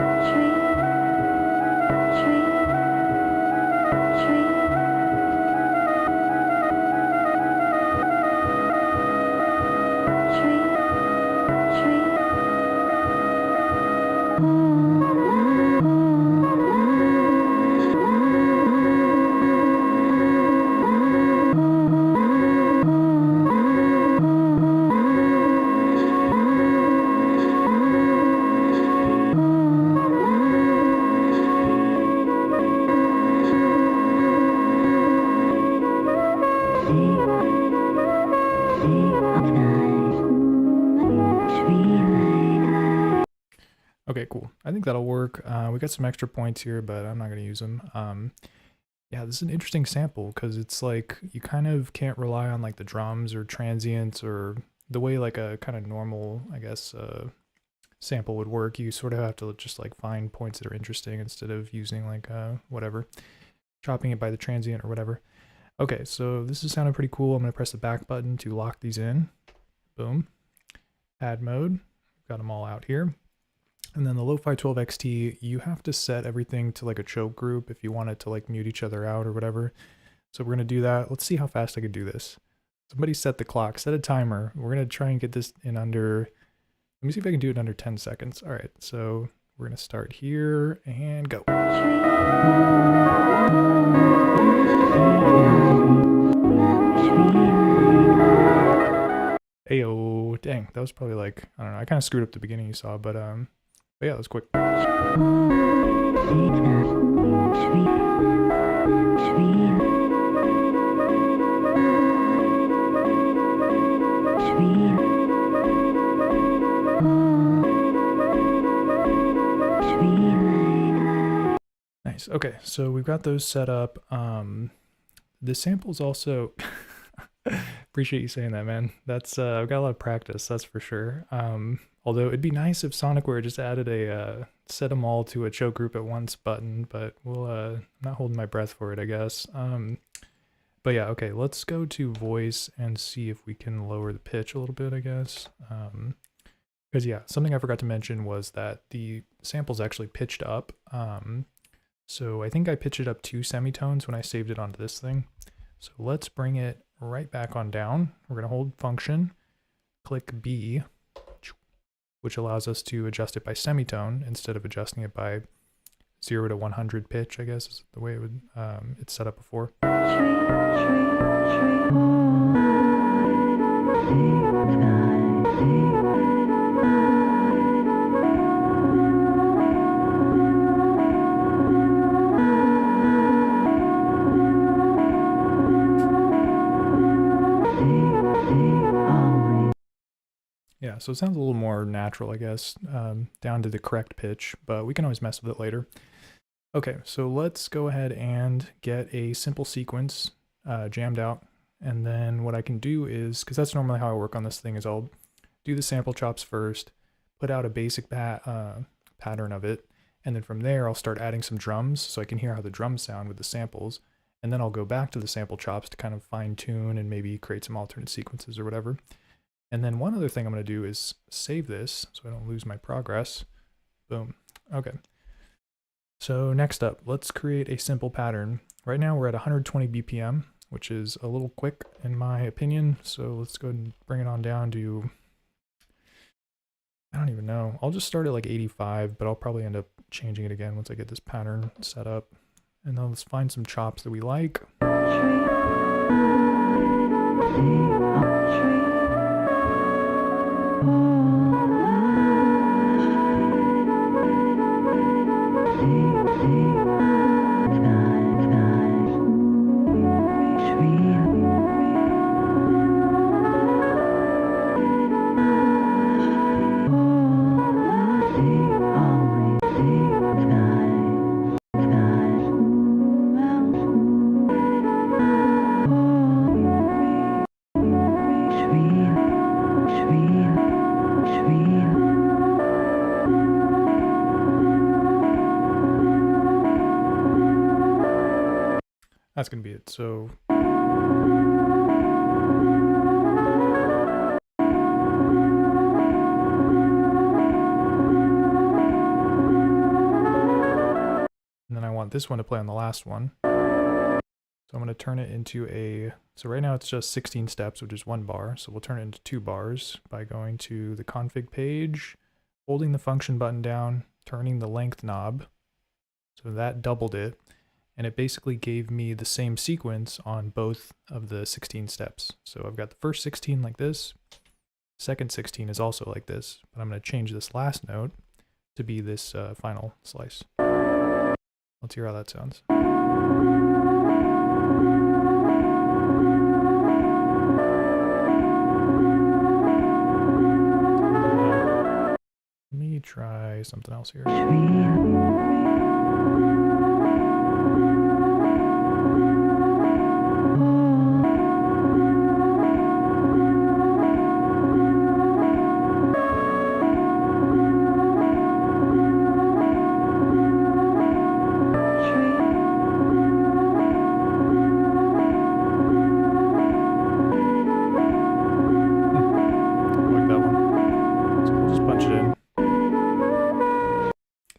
Okay, cool. I think that'll work. We got some extra points here, but I'm not going to use them. Yeah, this is an interesting sample because it's like you kind of can't rely on like the drums or transients or the way like a kind of normal, I guess, sample would work. You sort of have to just like find points that are interesting instead of using like whatever, chopping it by the transient or whatever. Okay, so this is sounding pretty cool. I'm going to press the back button to lock these in. Boom. Add mode. Got them all out here. And then the Lofi12XT, you have to set everything to like a choke group if you want it to like mute each other out or whatever. So we're going to do that. Let's see how fast I can do this. Somebody set the clock, set a timer. We're going to try and get this in under, let me see if I can do it in under 10 seconds. All right, so we're going to start here and go. Ayo, dang, that was probably like, I don't know, I kind of screwed up the beginning you saw, but yeah, that was quick. Nice, okay, so we've got those set up. The samples also, appreciate you saying that, man. That's, I've got a lot of practice, that's for sure. Although it'd be nice if Sonicware just added a set them all to a choke group at once button, but we'll I'm not holding my breath for it, I guess. But yeah, okay, let's go to voice and see if we can lower the pitch a little bit, I guess. Because yeah, something I forgot to mention was that the sample's actually pitched up. So I think I pitched it up 2 semitones when I saved it onto this thing. So let's bring it right back on down. We're gonna hold function, click B, which allows us to adjust it by semitone instead of adjusting it by 0 to 100 pitch, I guess is the way it would it's set up before. Yeah, so it sounds a little more natural, I guess, down to the correct pitch, but we can always mess with it later. Okay, so let's go ahead and get a simple sequence jammed out. And then what I can do is, because that's normally how I work on this thing, is I'll do the sample chops first, put out a basic pattern of it, and then from there I'll start adding some drums so I can hear how the drums sound with the samples. And then I'll go back to the sample chops to kind of fine tune and maybe create some alternate sequences or whatever. And then one other thing I'm going to do is save this so I don't lose my progress. Boom. Okay. So next up, let's create a simple pattern. Right now we're at 120 BPM, which is a little quick in my opinion. So let's go ahead and bring it on down to, I don't even know. I'll just start at like 85, but I'll probably end up changing it again once I get this pattern set up. And then let's find some chops that we like. That's going to be it. So and then I want this one to play on the last one. So I'm going to turn it into a, so right now it's just 16 steps, which is 1 bar. So we'll turn it into 2 bars by going to the config page, holding the function button down, turning the length knob. So that doubled it. And it basically gave me the same sequence on both of the 16 steps. So I've got the first 16 like this, second 16 is also like this, but I'm going to change this last note to be this final slice. Let's hear how that sounds. Let me try something else here.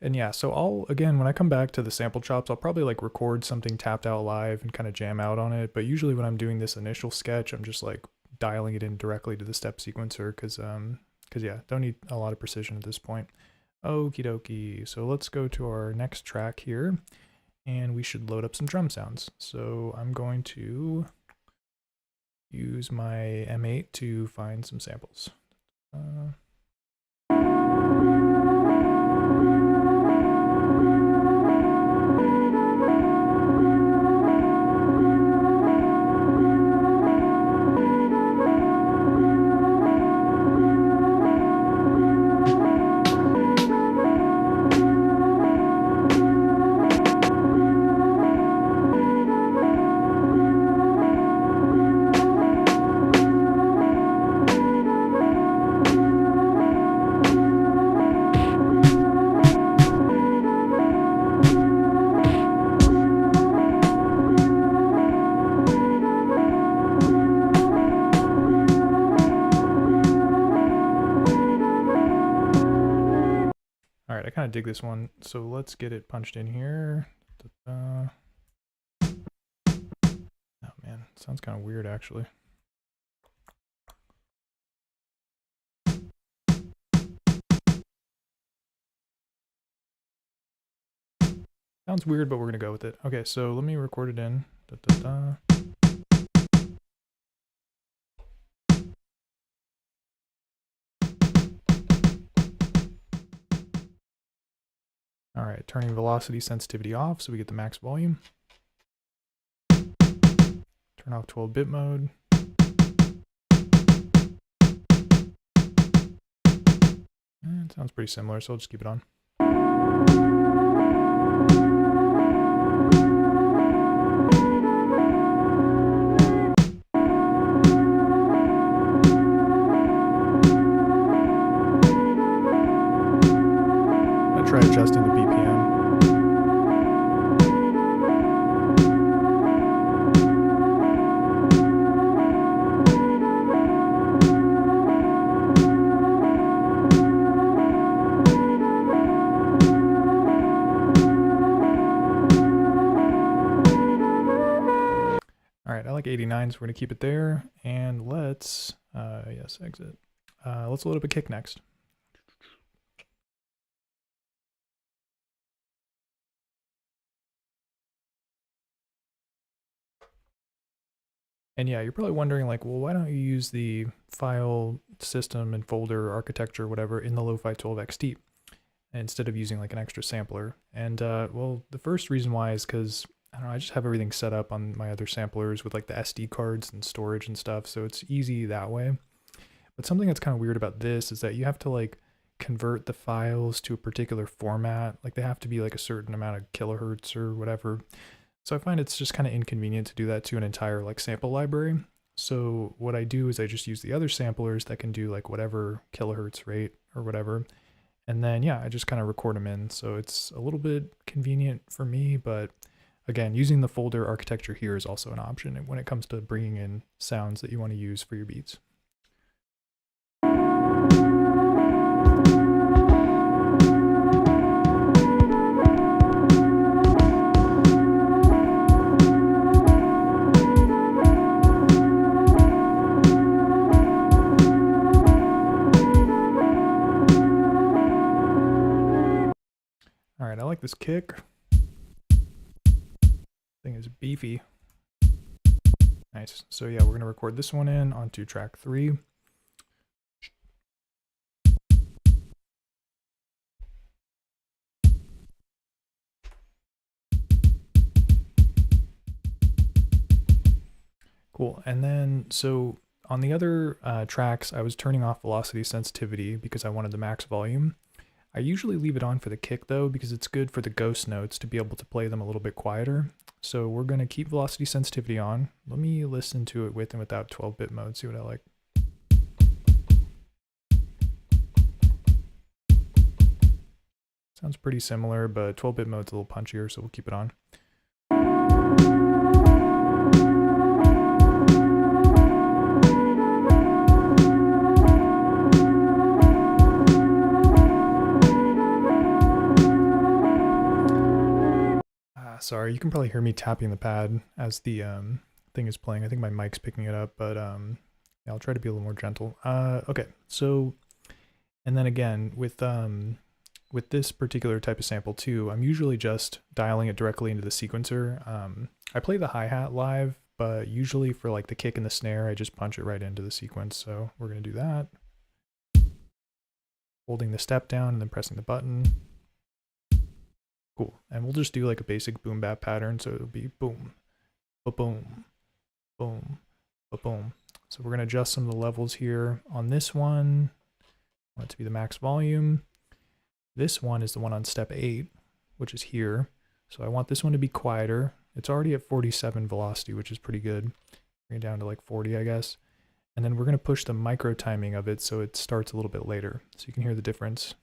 And yeah, so again, when I come back to the sample chops, I'll probably like record something tapped out live and kind of jam out on it. But usually when I'm doing this initial sketch, I'm just like dialing it in directly to the step sequencer because yeah, don't need a lot of precision at this point. Okie dokie. So let's go to our next track here and we should load up some drum sounds. So I'm going to use my M8 to find some samples. kind of dig this one, so let's get it punched in here. Oh man, sounds kind of weird actually. Sounds weird, but we're gonna go with it. Okay, so let me record it in. All right, turning velocity sensitivity off so we get the max volume. Turn off 12-bit mode. It sounds pretty similar, so I'll just keep it on. I'll try adjusting the BPM. All right, I like 89, so we're gonna keep it there, and let's, yes, exit. Let's load up a kick next. And yeah, you're probably wondering like, well, why don't you use the file system and folder architecture, whatever, in the Lofi12XT instead of using like an extra sampler? And well, the first reason why is because I don't know, I just have everything set up on my other samplers with like the SD cards and storage and stuff, so it's easy that way. But something that's kind of weird about this is that you have to like convert the files to a particular format. Like they have to be like a certain amount of kilohertz or whatever. So I find it's just kind of inconvenient to do that to an entire like sample library. So what I do is I just use the other samplers that can do like whatever kilohertz rate or whatever. And then, yeah, I just kind of record them in. So it's a little bit convenient for me, but again, using the folder architecture here is also an option when it comes to bringing in sounds that you want to use for your beats. All right, I like this kick. Thing is beefy. Nice. So yeah, we're gonna record this one in onto track 3. Cool. And then, so on the other tracks, I was turning off velocity sensitivity because I wanted the max volume. I usually leave it on for the kick though, because it's good for the ghost notes to be able to play them a little bit quieter. So we're going to keep velocity sensitivity on. Let me listen to it with and without 12-bit mode, see what I like. Sounds pretty similar, but 12-bit mode's a little punchier, so we'll keep it on. Sorry, you can probably hear me tapping the pad as the thing is playing. I think my mic's picking it up, but yeah, I'll try to be a little more gentle. Okay, so, and then again, with this particular type of sample too, I'm usually just dialing it directly into the sequencer. I play the hi-hat live, but usually for like the kick and the snare, I just punch it right into the sequence. So we're gonna do that. Holding the step down and then pressing the button. Cool. And we'll just do like a basic boom bap pattern. So it'll be boom, ba-boom, boom, ba-boom. So we're going to adjust some of the levels here. On this one, I want it to be the max volume. This one is the one on step 8, which is here. So I want this one to be quieter. It's already at 47 velocity, which is pretty good. Bring it down to like 40, I guess. And then we're going to push the micro timing of it so it starts a little bit later. So you can hear the difference.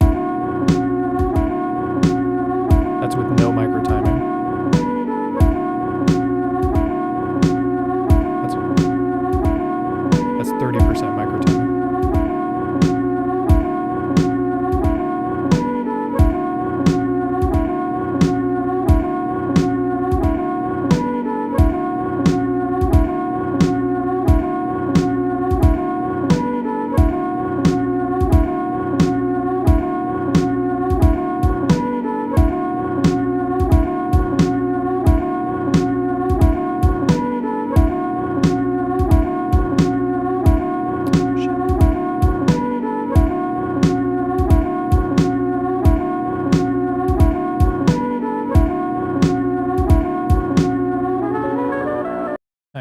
That's with no micro timing. That's 30% micro timing.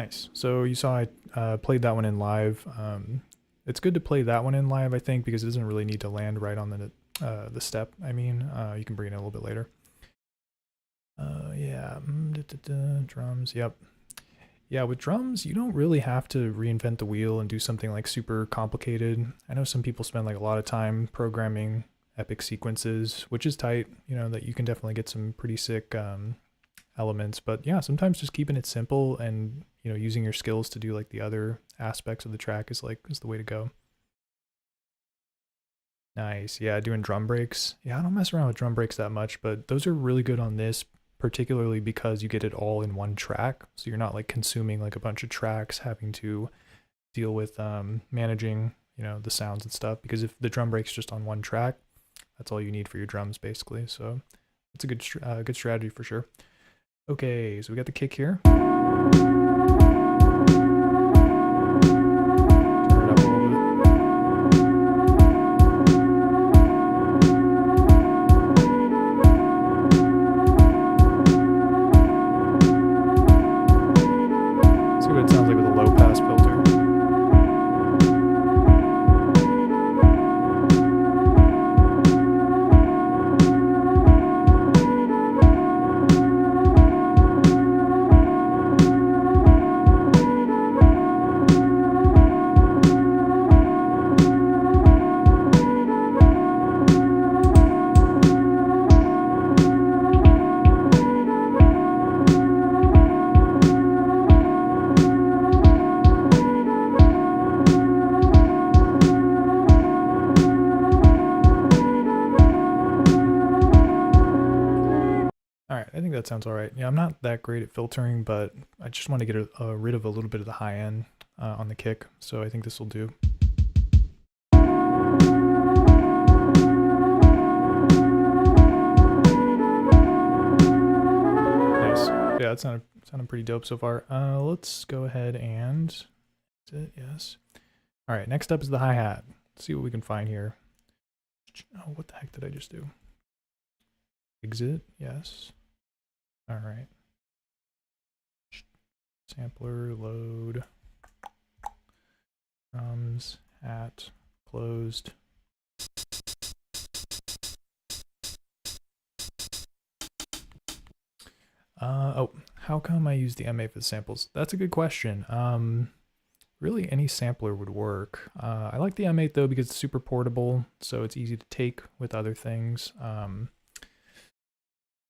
Nice. So you saw I played that one in live. It's good to play that one in live, I think, because it doesn't really need to land right on the step. I mean, you can bring it in a little bit later. Yeah, drums. Yep. Yeah, with drums, you don't really have to reinvent the wheel and do something like super complicated. I know some people spend like a lot of time programming epic sequences, which is tight, you know, that you can definitely get some pretty sick elements. But yeah, sometimes just keeping it simple and, you know, using your skills to do like the other aspects of the track is the way to go. Nice. Yeah, doing drum breaks. Yeah, I don't mess around with drum breaks that much, but those are really good on this, particularly because you get it all in one track. So you're not like consuming like a bunch of tracks, having to deal with managing, you know, the sounds and stuff. Because if the drum break's just on one track, that's all you need for your drums basically. So it's a good strategy for sure. Okay, so we got the kick here. I think that sounds all right. Yeah, I'm not that great at filtering, but I just want to get rid of a little bit of the high end on the kick, so I think this will do. Nice. Yeah, that sounded pretty dope so far. Let's go ahead and yes. All right, next up is the hi-hat. Let's see what we can find here. Oh, what the heck did I just do? Exit, yes. All right. Sampler, load, drums, hat, closed. Oh, how come I use the MA for the samples? That's a good question. Really any sampler would work. I like the M8 though because it's super portable, so it's easy to take with other things.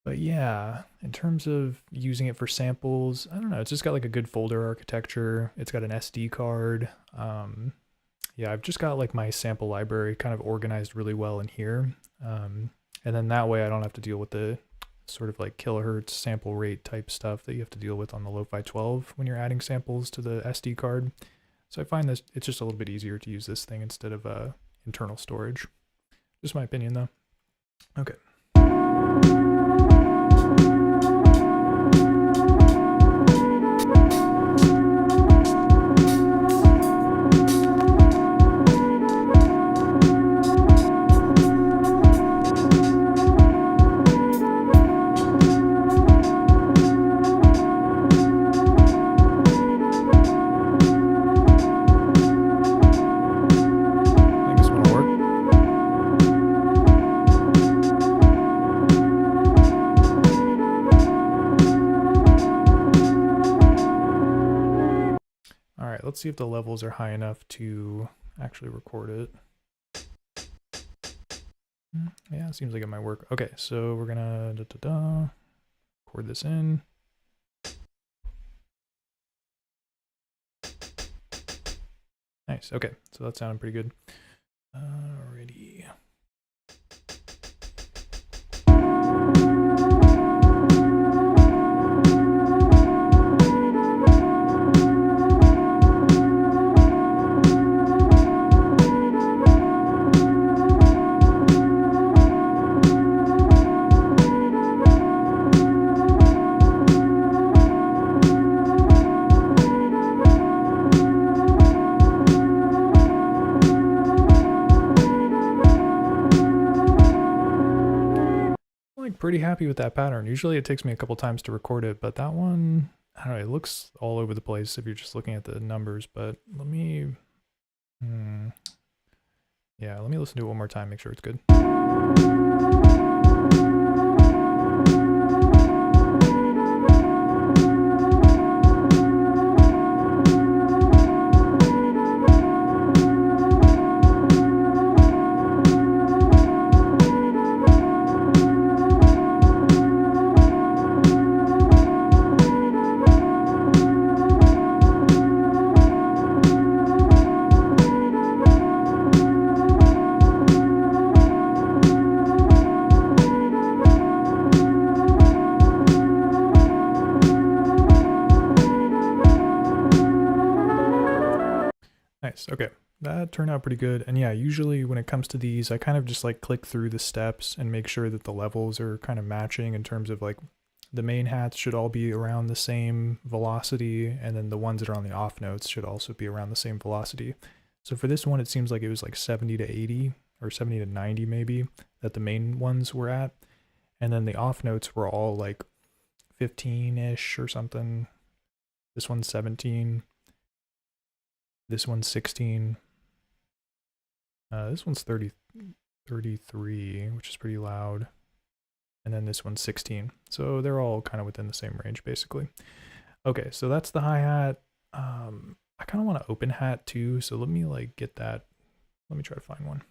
But yeah, in terms of using it for samples, I don't know, it's just got like a good folder architecture. It's got an SD card. Yeah, I've just got like my sample library kind of organized really well in here. And then that way I don't have to deal with the sort of like kilohertz sample rate type stuff that you have to deal with on the Lo-Fi 12 when you're adding samples to the SD card. So I find this, it's just a little bit easier to use this thing instead of internal storage. Just my opinion though. Okay. Let's see if the levels are high enough to actually record it. Yeah, it seems like it might work. Okay, so we're gonna record this in. Nice, okay, so that sounded pretty good. Alrighty. Pretty happy with that pattern. Usually it takes me a couple times to record it, but that one I don't know, it looks all over the place if you're just looking at the numbers, but let me, yeah, let me listen to it one more time, make sure it's good. Nice, okay. That turned out pretty good. And yeah, usually when it comes to these, I kind of just like click through the steps and make sure that the levels are kind of matching in terms of like the main hats should all be around the same velocity, and then the ones that are on the off notes should also be around the same velocity. So for this one, it seems like it was like 70 to 80 or 70 to 90 maybe that the main ones were at. And then the off notes were all like 15-ish or something. This one's 17. This one's 16. This one's 33, which is pretty loud. And then this one's 16. So they're all kind of within the same range, basically. Okay, so that's the hi-hat. I kind of want to open hat too, so let me like get that. Let me try to find one.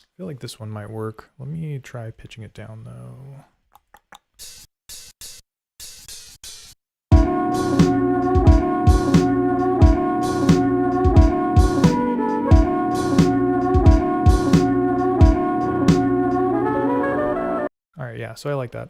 I feel like this one might work. Let me try pitching it down though. All right, yeah, so I like that.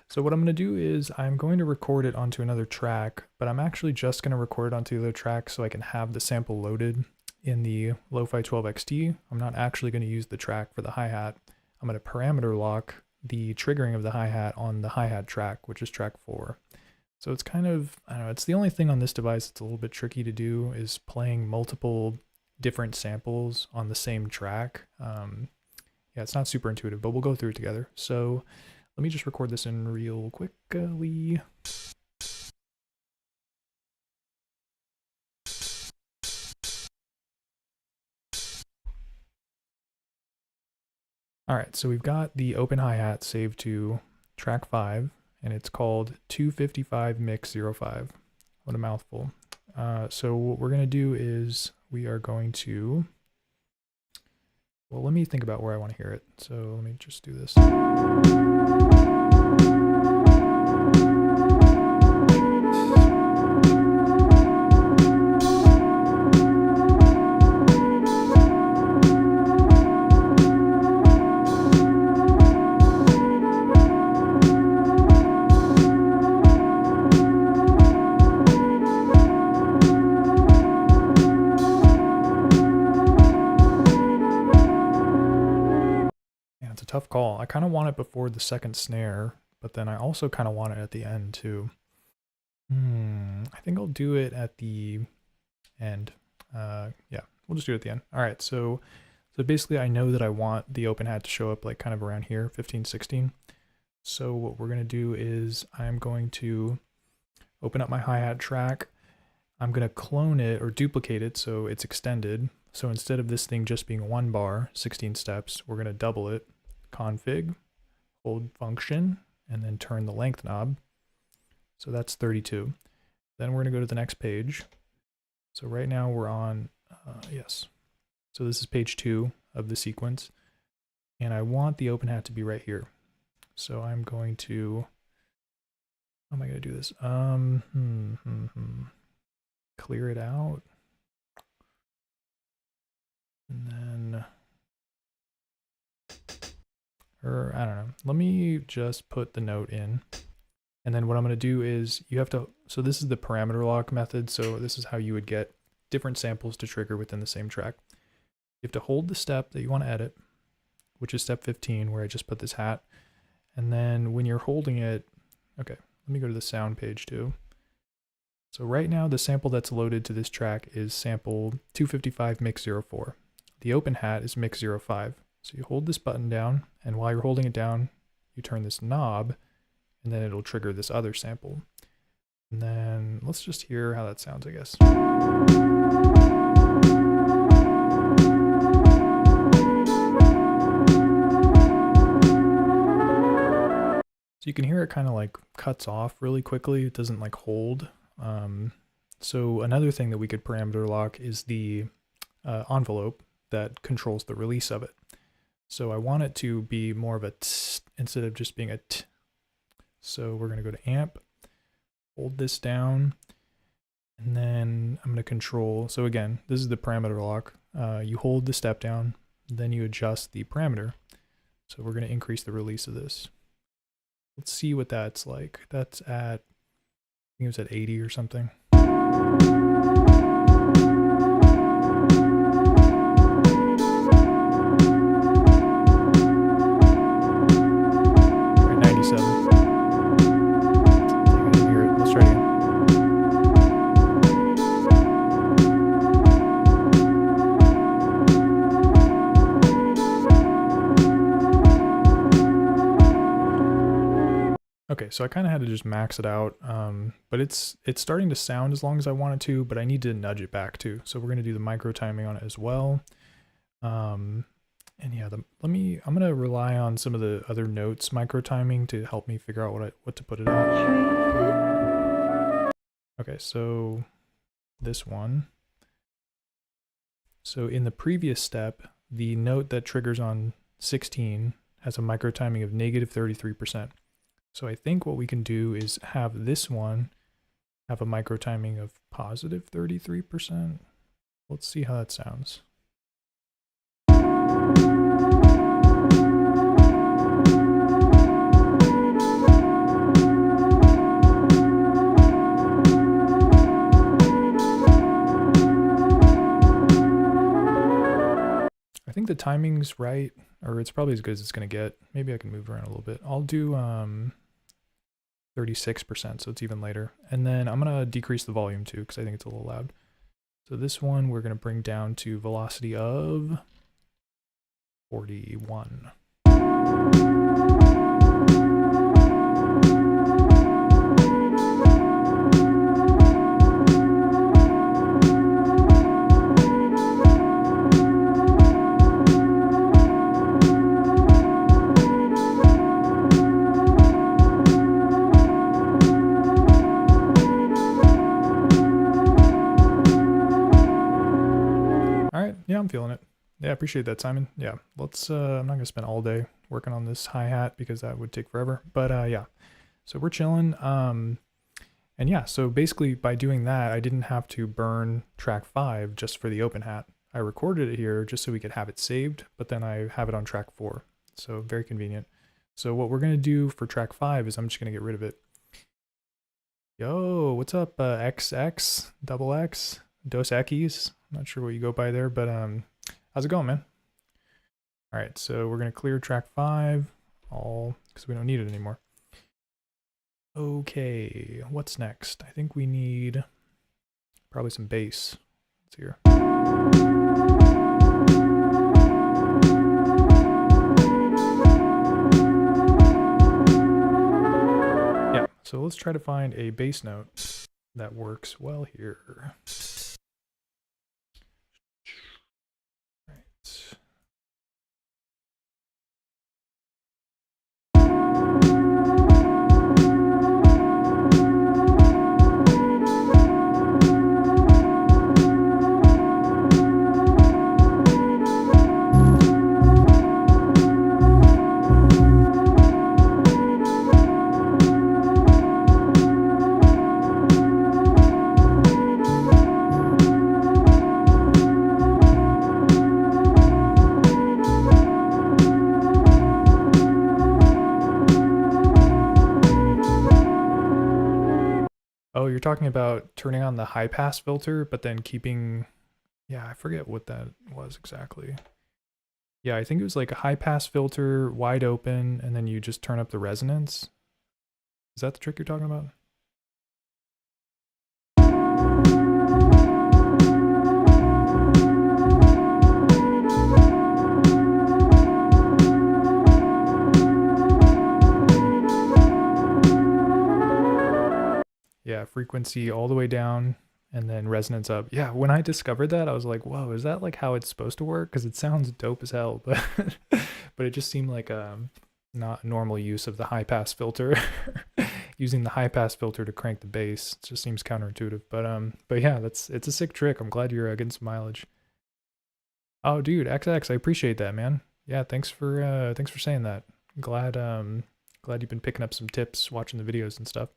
So what I'm going to do is I'm going to record it onto another track, but I'm actually just going to record it onto the other track so I can have the sample loaded in the Lofi12XT. I'm not actually going to use the track for the hi-hat. I'm going to parameter lock the triggering of the hi-hat on the hi-hat track, which is track 4. So it's kind of, I don't know, it's the only thing on this device that's a little bit tricky to do is playing multiple different samples on the same track. Yeah, it's not super intuitive, but we'll go through it together. So let me just record this in real quickly. All right, so we've got the open hi-hat saved to track 5, and it's called 255 mix 05. What a mouthful. So what we're gonna do is we are going to, well, let me think about where I want to hear it. So let me just do this. Tough call. I kind of want it before the second snare, but then I also kind of want it at the end too. I think I'll do it at the end. Yeah, we'll just do it at the end. All right, so basically I know that I want the open hat to show up like kind of around here, 15, 16. So what we're gonna do is I'm going to open up my hi-hat track. I'm gonna clone it or duplicate it so it's extended. So instead of this thing just being 1 bar, 16 steps, we're gonna double it. Config, hold function, and then turn the length knob. So that's 32. Then we're going to go to the next page. So right now we're on, yes. So this is page 2 of the sequence. And I want the open hat to be right here. So I'm going to, how am I going to do this? Clear it out. And then, or I don't know. Let me just put the note in. And then what I'm going to do is you have to, so this is the parameter lock method. So this is how you would get different samples to trigger within the same track. You have to hold the step that you want to edit, which is step 15, where I just put this hat. And then when you're holding it, okay, let me go to the sound page too. So right now the sample that's loaded to this track is sample 255 mix 04. The open hat is mix 05. So you hold this button down, and while you're holding it down, you turn this knob, and then it'll trigger this other sample. And then let's just hear how that sounds, I guess. So you can hear it kind of like cuts off really quickly. It doesn't like hold. So another thing that we could parameter lock is the envelope that controls the release of it. So I want it to be more of a tss instead of just being a t. So we're going to go to amp, hold this down, and then I'm going to control. So again, this is the parameter lock. You hold the step down, then you adjust the parameter. So we're going to increase the release of this. Let's see what that's like. That's at, I think it was at 80 or something. Okay, so I kind of had to just max it out, but it's starting to sound as long as I want it to, but I need to nudge it back too. So we're going to do the micro timing on it as well. And yeah, I'm going to rely on some of the other notes micro timing to help me figure out what to put it at. Okay, so this one. So in the previous step, the note that triggers on 16 has a micro timing of negative 33%. So I think what we can do is have this one have a micro timing of positive 33%. Let's see how that sounds. I think the timing's right, or it's probably as good as it's going to get. Maybe I can move around a little bit. I'll do 36%, so it's even later. And then I'm going to decrease the volume too, because I think it's a little loud. So this one we're going to bring down to velocity of 41. Yeah, I'm feeling it. Yeah, I appreciate that, Simon. Yeah, let's, I'm not gonna spend all day working on this hi-hat because that would take forever, but yeah, so we're chilling. And yeah, so basically by doing that, I didn't have to burn track 5 just for the open hat. I recorded it here just so we could have it saved, but then I have it on track 4. So very convenient. So what we're gonna do for track 5 is I'm just gonna get rid of it. Yo, what's up, XX, double X, Dos Equis? Not sure what you go by there, but how's it going, man? All right, so we're gonna clear track 5, all because we don't need it anymore. Okay, what's next? I think we need probably some bass. Let's hear. Yeah, so let's try to find a bass note that works well here. Oh, you're talking about turning on the high pass filter, but then keeping, yeah, I forget what that was exactly. Yeah, I think it was like a high pass filter, wide open, and then you just turn up the resonance. Is that the trick you're talking about? Yeah, frequency all the way down and then resonance up. Yeah, when I discovered that, I was like, whoa, is that like how it's supposed to work? Because it sounds dope as hell, but but it just seemed like not normal use of the high pass filter. Using the high pass filter to crank the bass, it just seems counterintuitive. But yeah, it's a sick trick. I'm glad you're getting some mileage. Oh, dude, XX, I appreciate that, man. Yeah, thanks for saying that. Glad you've been picking up some tips watching the videos and stuff.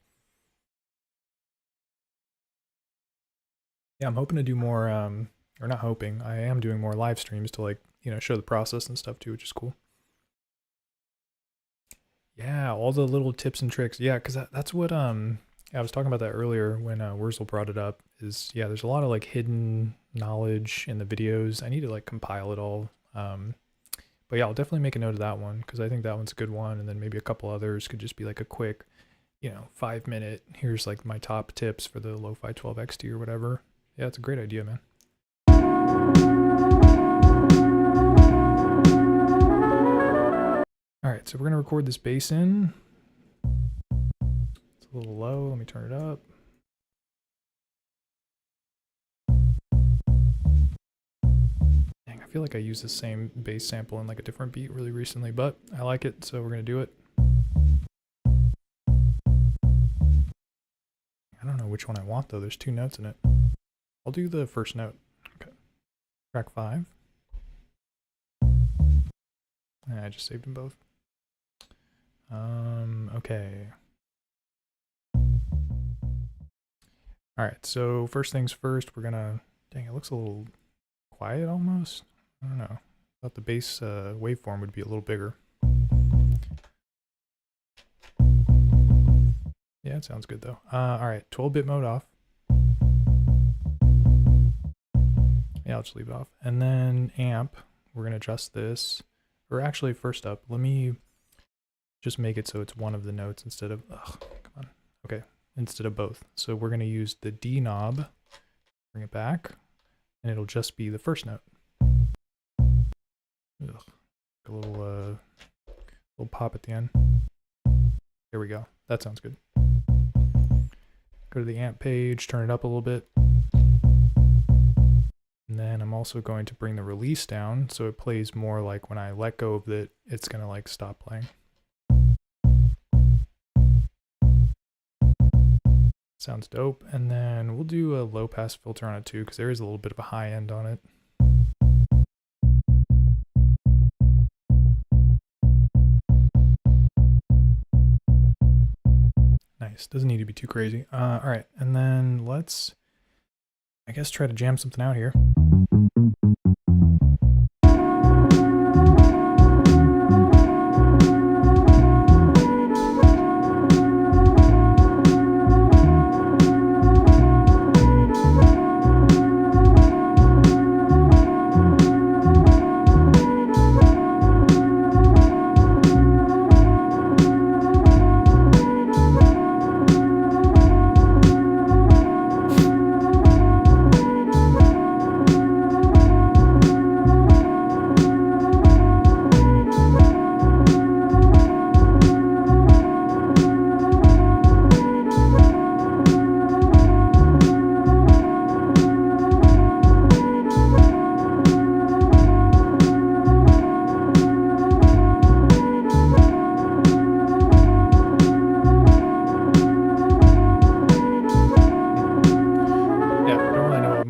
Yeah, I'm hoping to do more, or not hoping, I am doing more live streams to like, show the process and stuff too, which is cool. Yeah, all the little tips and tricks. Yeah, because that's what, I was talking about that earlier when Wurzel brought it up, is, yeah, there's a lot of like hidden knowledge in the videos. I need to like compile it all. But yeah, I'll definitely make a note of that one because I think that one's a good one. And then maybe a couple others could just be like a quick, 5-minute, here's like my top tips for the Lo-Fi 12XT or whatever. Yeah, it's a great idea, man. All right, so we're gonna record this bass in. It's a little low, let me turn it up. Dang, I feel like I used the same bass sample in like a different beat really recently, but I like it, so we're gonna do it. I don't know which one I want though, there's 2 notes in it. I'll do the first note. Okay. Track 5. And I just saved them both. Okay. Alright, so first things first, we're gonna, dang, it looks a little quiet almost. I don't know. I thought the bass waveform would be a little bigger. Yeah, it sounds good though. Alright, 12-bit mode off. Yeah, I'll just leave it off. And then amp, we're gonna adjust this. Or actually, first up, let me just make it so it's one of the notes instead of, come on. Okay, instead of both. So we're gonna use the D knob, bring it back, and it'll just be the first note. Ugh. A little pop at the end. There we go. That sounds good. Go to the amp page, turn it up a little bit. And then I'm also going to bring the release down so it plays more like when I let go of it, it's gonna like stop playing. Sounds dope. And then we'll do a low pass filter on it too, because there is a little bit of a high end on it. Nice. Doesn't need to be too crazy. All right. And then let's, I guess, try to jam something out here.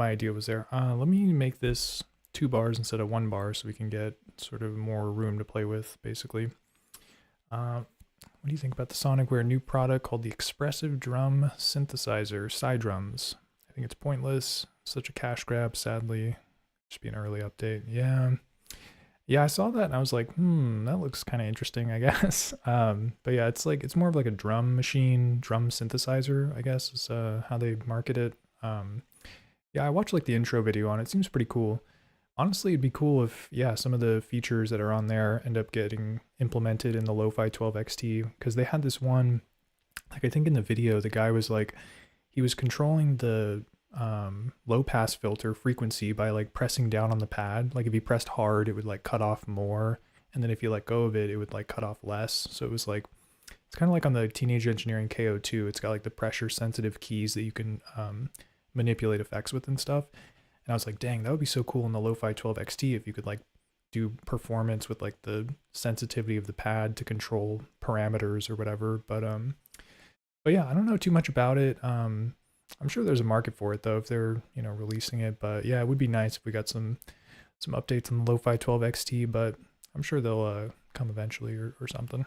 Idea was there. Let me make this 2 bars instead of 1 bar so we can get sort of more room to play with, basically. What do you think about the Sonicware new product called the Expressive Drum Synthesizer, SiDrums? I think it's pointless. Such a cash grab, sadly. Should be an early update. Yeah. Yeah, I saw that and I was like, that looks kind of interesting, I guess. But yeah, it's like it's more of like a drum machine, drum synthesizer, I guess is how they market it. Yeah, I watched like the intro video on it. It seems pretty cool. Honestly, it'd be cool if, yeah, some of the features that are on there end up getting implemented in the Lo-Fi 12XT, because they had this one, like I think in the video, the guy was like, he was controlling the low pass filter frequency by like pressing down on the pad. Like if he pressed hard, it would like cut off more. And then if you let go of it, it would like cut off less. So it was like, it's kind of like on the Teenage Engineering KO2. It's got like the pressure sensitive keys that you can manipulate effects with and stuff. And I was like, dang, that would be so cool in the Lo-Fi 12XT if you could like do performance with like the sensitivity of the pad to control parameters or whatever. But yeah, I don't know too much about it. I'm sure there's a market for it though if they're, you know, releasing it. But yeah, it would be nice if we got some updates on the Lo-Fi 12XT, but I'm sure they'll come eventually or something.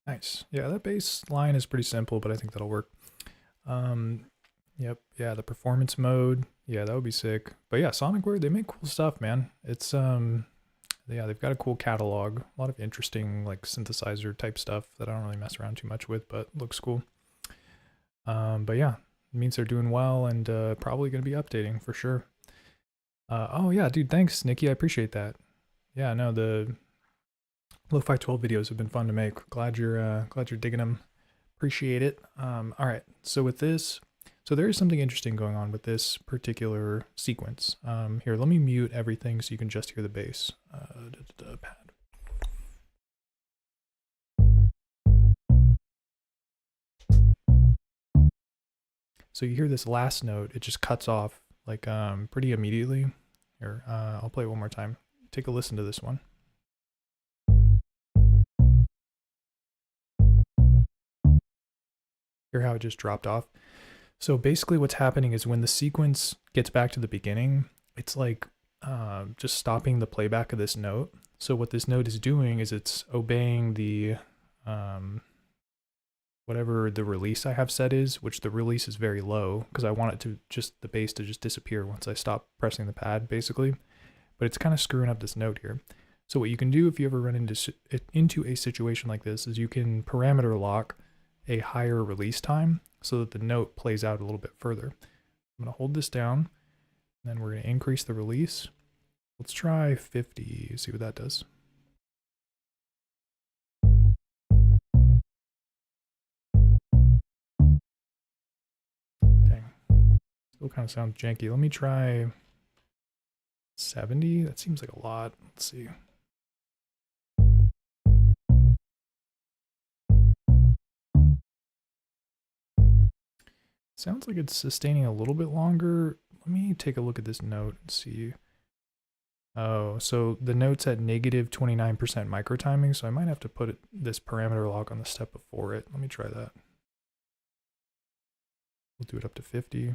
Nice. Yeah, that bass line is pretty simple, but I think that'll work. Yep. Yeah, the performance mode. Yeah, that would be sick. But yeah, Sonicware, they make cool stuff, man. It's yeah, they've got a cool catalog. A lot of interesting like synthesizer type stuff that I don't really mess around too much with, but looks cool. But yeah, it means they're doing well and probably gonna be updating for sure. Oh yeah, dude, thanks, Nikki. I appreciate that. Yeah, no, the Lo-Fi 12 videos have been fun to make. Glad you're digging them. Appreciate it. All right, so with this, so there is something interesting going on with this particular sequence. Here, let me mute everything so you can just hear the bass. Pad. So you hear this last note, it just cuts off like pretty immediately. Here, I'll play it one more time. Take a listen to this one. Hear how it just dropped off? So basically what's happening is when the sequence gets back to the beginning, it's like just stopping the playback of this note. So what this note is doing is it's obeying the whatever the release I have set is, which the release is very low because I want it to just, the bass to just disappear once I stop pressing the pad basically. But it's kind of screwing up this note here. So what you can do if you ever run into a situation like this is you can parameter lock a higher release time so that the note plays out a little bit further. I'm going to hold this down, and then we're going to increase the release. Let's try 50, see what that does. Dang, still kind of sounds janky. Let me try 70, that seems like a lot. Let's see. Sounds like it's sustaining a little bit longer. Let me take a look at this note and see. Oh, so the note's at negative 29% microtiming, so I might have to put this parameter lock on the step before it. Let me try that. We'll do it up to 50.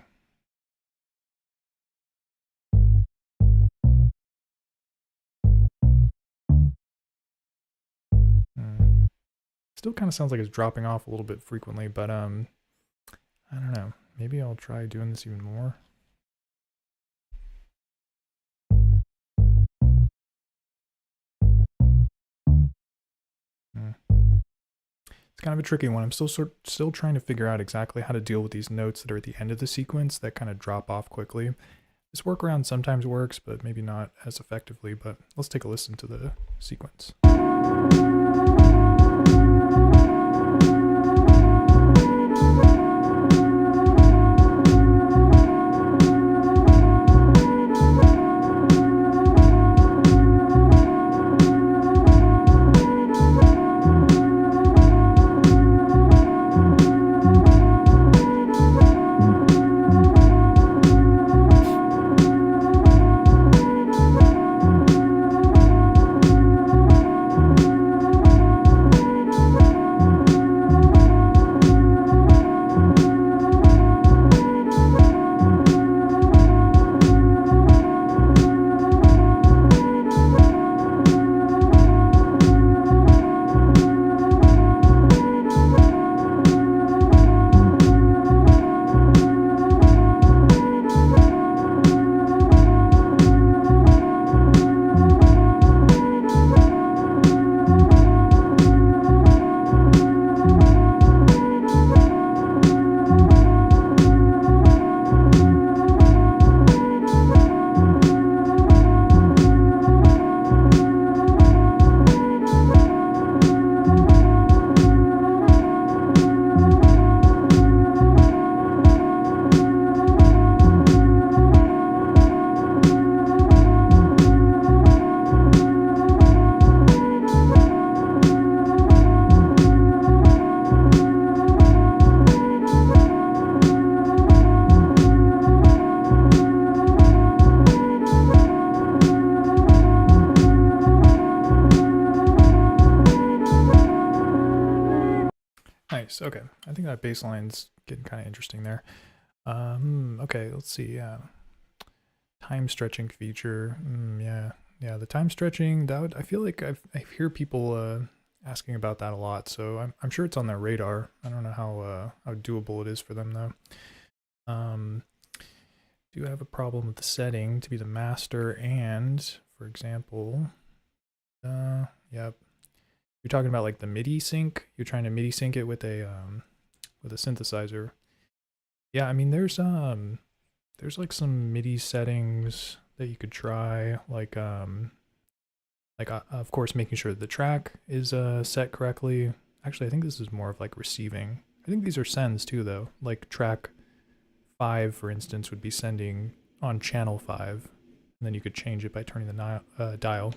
Still kind of sounds like it's dropping off a little bit frequently, but I don't know. Maybe I'll try doing this even more. It's kind of a tricky one. I'm still trying to figure out exactly how to deal with these notes that are at the end of the sequence that kind of drop off quickly. This workaround sometimes works, but maybe not as effectively. But let's take a listen to the sequence. Nice. Okay. I think that baseline's getting kind of interesting there. Okay, let's see. Yeah. Time stretching feature. Yeah. Yeah, the time stretching, that would, I feel like I hear people asking about that a lot, so I'm sure it's on their radar. I don't know how doable it is for them though. Do have a problem with the setting to be the master, and for example, yep. You're talking about like the MIDI sync. You're trying to MIDI sync it with a synthesizer. Yeah, I mean there's like some MIDI settings that you could try, like of course making sure the track is set correctly. Actually, I think this is more of like receiving. I think these are sends too though. Like track 5, for instance, would be sending on channel 5, and then you could change it by turning the dial.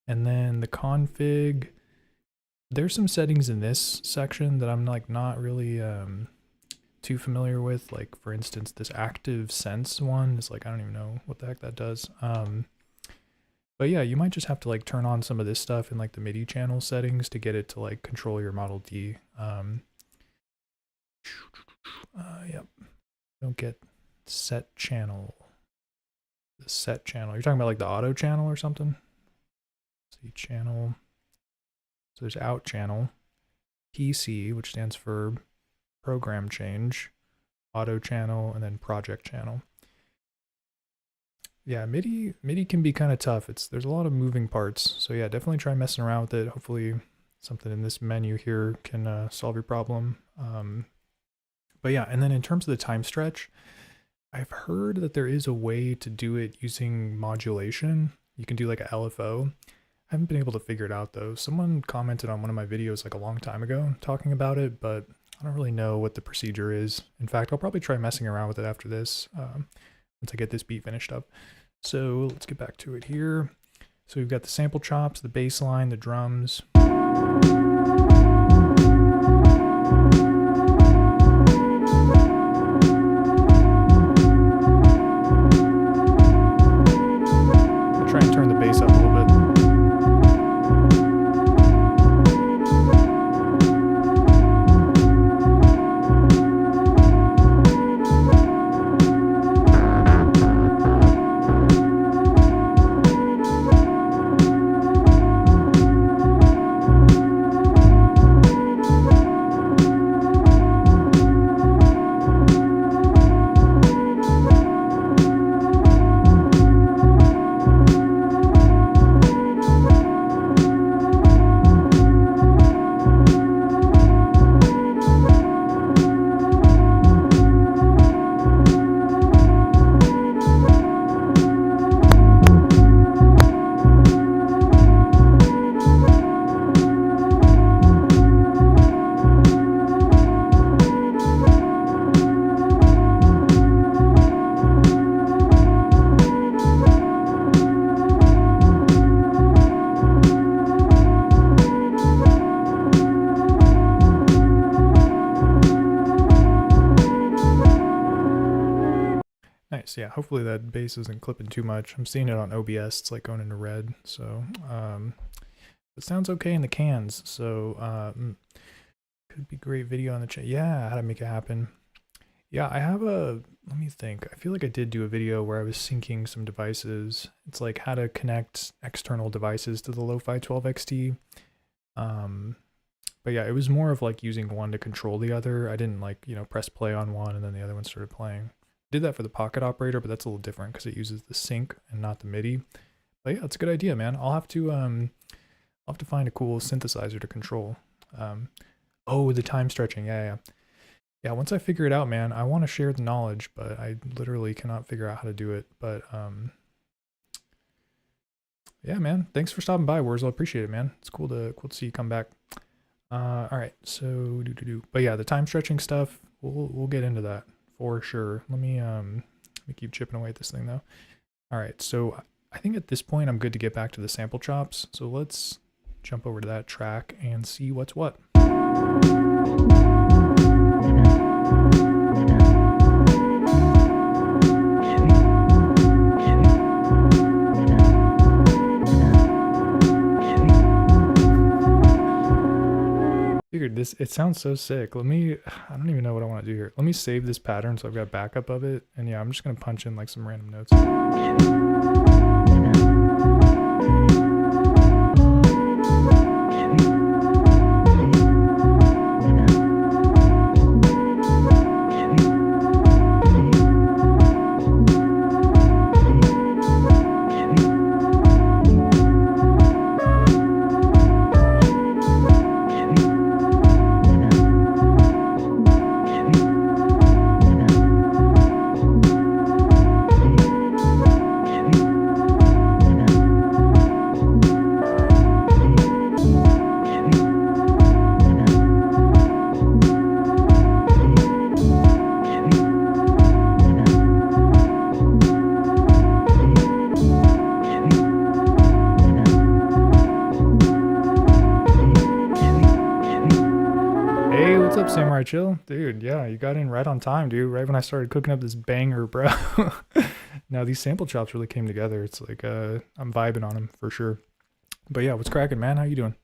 And then the config, there's some settings in this section that I'm like not really too familiar with. Like for instance, this active sense one is like, I don't even know what the heck that does. But yeah, you might just have to like turn on some of this stuff in like the MIDI channel settings to get it to like control your Model D. Yep. Don't get set channel. The set channel. You're talking about like the auto channel or something? See channel. So there's out channel. PC, which stands for program change, auto channel, and then project channel. Yeah, MIDI can be kind of tough. There's a lot of moving parts. So yeah, definitely try messing around with it. Hopefully something in this menu here can solve your problem. But yeah, and then in terms of the time stretch, I've heard that there is a way to do it using modulation. You can do like a LFO. I haven't been able to figure it out though. Someone commented on one of my videos like a long time ago talking about it, but I don't really know what the procedure is. In fact, I'll probably try messing around with it after this, once I get this beat finished up. So let's get back to it here. So we've got the sample chops, the bass line, the drums. I'll try and turn the bass up a little bit. Nice, yeah, hopefully that bass isn't clipping too much. I'm seeing it on OBS, it's like going into red, so it sounds okay in the cans, so could be great video on the chat. Yeah, how to make it happen. Yeah, I have let me think. I feel like I did do a video where I was syncing some devices. It's like how to connect external devices to the Lofi12XT. But yeah, it was more of like using one to control the other. I didn't like, press play on one and then the other one started playing. Did that for the pocket operator, but that's a little different because it uses the sync and not the MIDI. But yeah, it's a good idea, man. I'll have to find a cool synthesizer to control. Oh, the time stretching. Yeah. Yeah, once I figure it out, man, I want to share the knowledge, but I literally cannot figure out how to do it. But yeah, man, thanks for stopping by, Wurzel. I appreciate it, man. It's cool to see you come back. All right, so but yeah, the time stretching stuff, we'll get into that for sure. Let me keep chipping away at this thing though. All right, so I think at this point I'm good to get back to the sample chops. So let's jump over to that track and see what's what. Figured Dude, it sounds so sick. I don't even know what I want to do here. Let me save this pattern so I've got backup of it. And yeah, I'm just going to punch in like some random notes. Samurai Chill, dude. Yeah, you got in right on time, dude. Right when I started cooking up this banger, bro. Now these sample chops really came together. It's like I'm vibing on them for sure. But yeah, what's cracking, man? How you doing?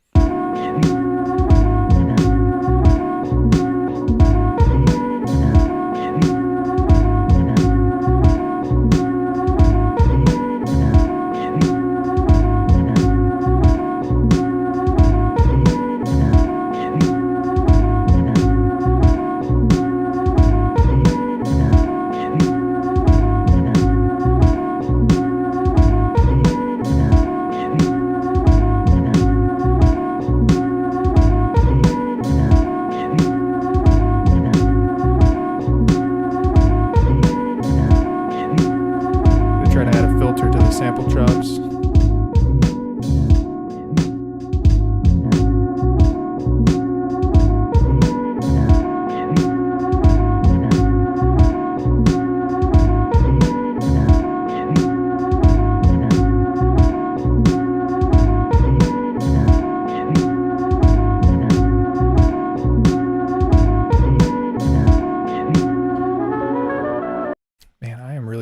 Sample chops.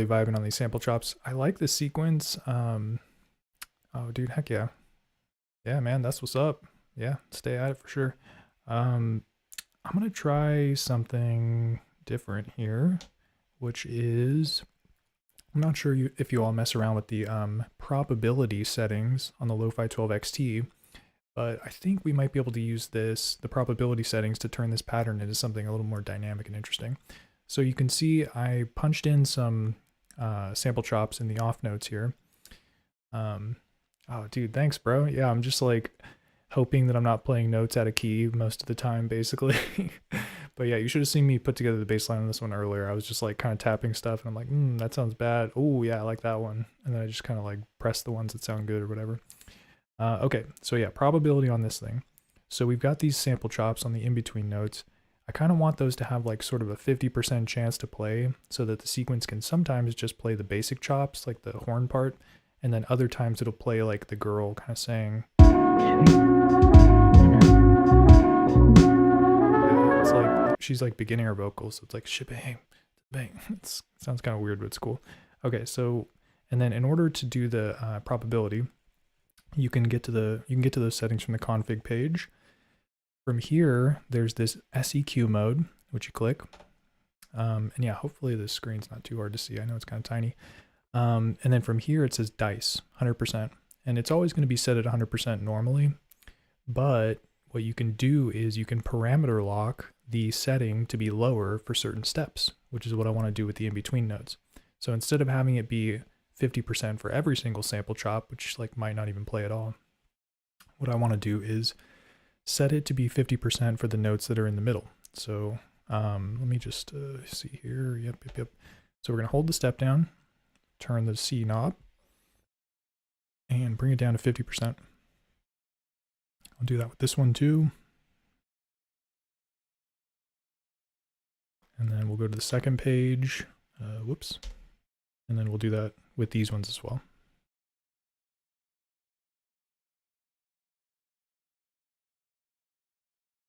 Vibing on these sample chops. I like the sequence. Oh dude, heck yeah. Yeah, man, that's what's up. Yeah, stay at it for sure. I'm gonna try something different here, which is, I'm not sure if you all mess around with the probability settings on the Lofi12XT, but I think we might be able to use the probability settings to turn this pattern into something a little more dynamic and interesting. So you can see I punched in some sample chops in the off notes here. Oh dude, thanks bro. Yeah, I'm just like hoping that I'm not playing notes out of key most of the time basically. But yeah, you should have seen me put together the bass line on this one earlier. I was just like kind of tapping stuff and I'm like, that sounds bad. Oh yeah, I like that one. And then I just kind of like press the ones that sound good or whatever. Okay, so yeah, probability on this thing. So we've got these sample chops on the in-between notes. I kind of want those to have like sort of a 50% chance to play so that the sequence can sometimes just play the basic chops, like the horn part, and then other times it'll play like the girl kind of saying. Yeah, it's like she's like beginning her vocals, so it's like shebang, bang. It sounds kind of weird, but it's cool. Okay, so and then in order to do the probability, you can get to those settings from the config page. From here, there's this SEQ mode, which you click. And yeah, hopefully this screen's not too hard to see. I know it's kind of tiny. And then from here, it says dice, 100%. And it's always going to be set at 100% normally. But what you can do is you can parameter lock the setting to be lower for certain steps, which is what I want to do with the in-between notes. So instead of having it be 50% for every single sample chop, which like might not even play at all, what I want to do is set it to be 50% for the notes that are in the middle. So let me just see here. Yep. So we're going to hold the step down, turn the C knob, and bring it down to 50%. I'll do that with this one too. And then we'll go to the second page. Whoops. And then we'll do that with these ones as well.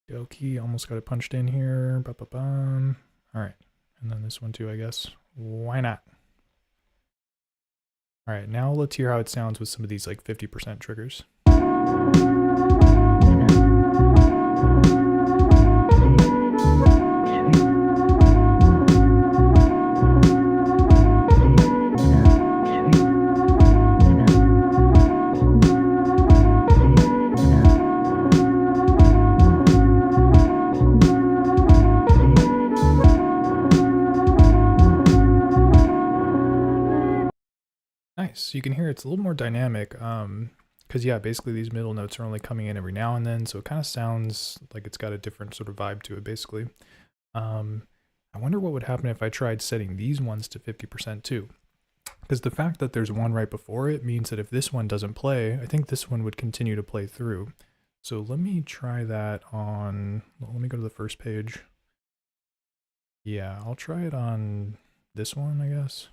Okie, almost got it punched in here. All right, and then this one too, I guess. Why not? All right, now let's hear how it sounds with some of these like 50% triggers. Nice. You can hear it's a little more dynamic. Because yeah, basically these middle notes are only coming in every now and then, so it kind of sounds like it's got a different sort of vibe to it, basically. I wonder what would happen if I tried setting these ones to 50% too. Because the fact that there's one right before it means that if this one doesn't play, I think this one would continue to play through. So let me try that on, well, let me go to the first page. Yeah, I'll try it on this one, I guess.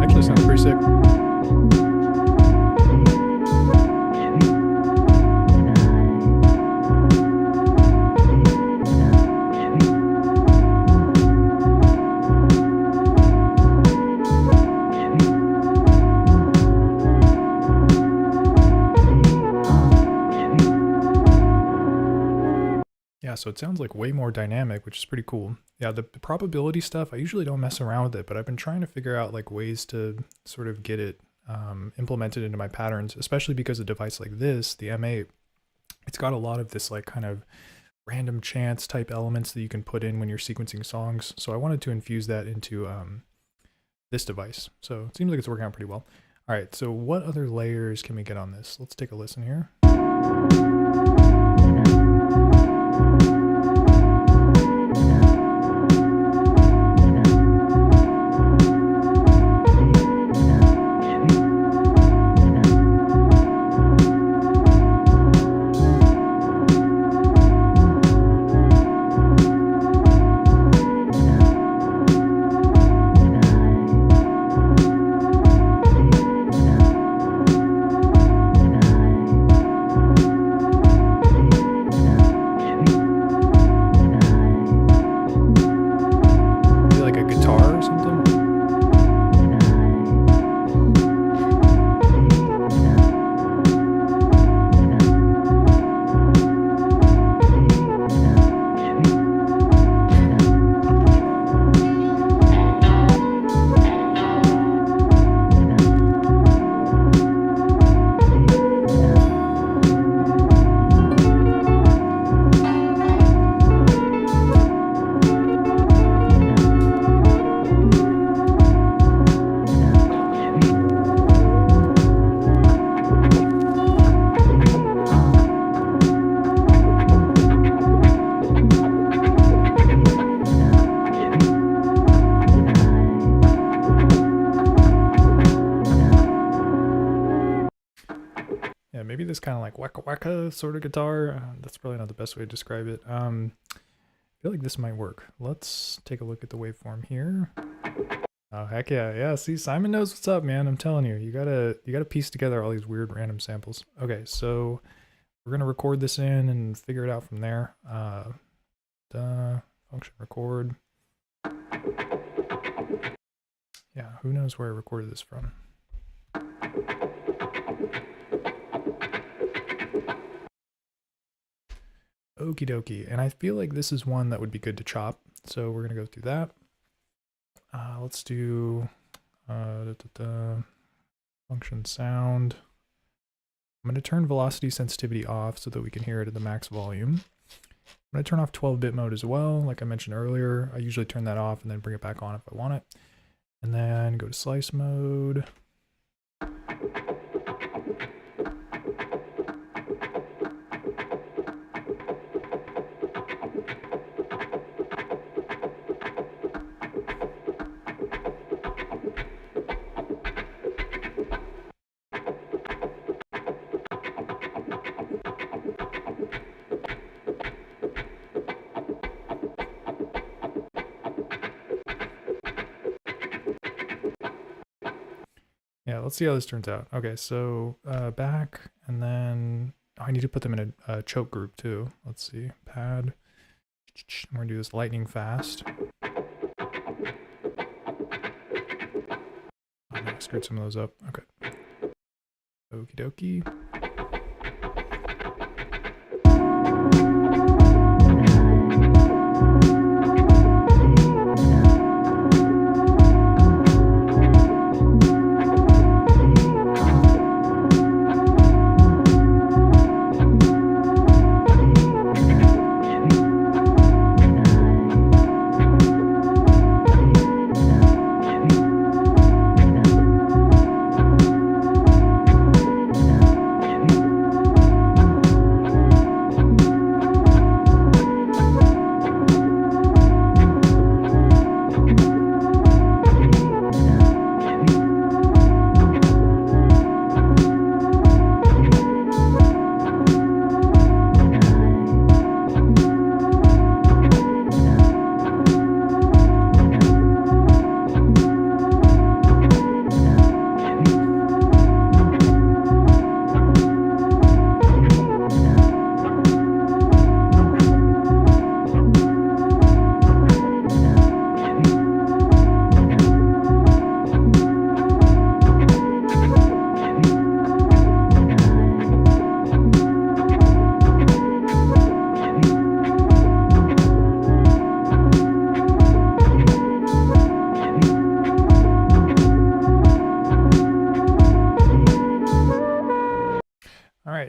Actually sounds pretty sick. Yeah, so it sounds like way more dynamic, which is pretty cool. Yeah, the probability stuff, I usually don't mess around with it, but I've been trying to figure out like ways to sort of get it implemented into my patterns, especially because a device like this, the M8, it's got a lot of this like kind of random chance type elements that you can put in when you're sequencing songs. So I wanted to infuse that into this device. So it seems like it's working out pretty well. All right, so what other layers can we get on this? Let's take a listen here. Yeah, maybe this kind of like waka waka sort of guitar. That's probably not the best way to describe it. I feel like this might work. Let's take a look at the waveform here. Oh heck yeah, yeah. See, Simon knows what's up, man. I'm telling you, you gotta piece together all these weird random samples. Okay, so we're gonna record this in and figure it out from there. Function record. Yeah, who knows where I recorded this from? Okie dokie, and I feel like this is one that would be good to chop, so we're gonna go through that. Let's do function sound. I'm gonna turn velocity sensitivity off so that we can hear it at the max volume. I'm gonna turn off 12-bit mode as well, like I mentioned earlier. I usually turn that off and then bring it back on if I want it. And then go to slice mode. Yeah, let's see how this turns out. Okay, so back, and then I need to put them in a choke group too. Let's see, pad. I'm gonna do this lightning fast. I screwed some of those up. Okay. Okie dokie.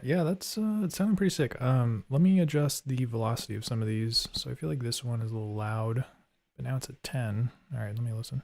right, yeah, that's it's sounding pretty sick. Let me adjust the velocity of some of these. So I feel like this one is a little loud, but now it's at 10. All right, let me listen.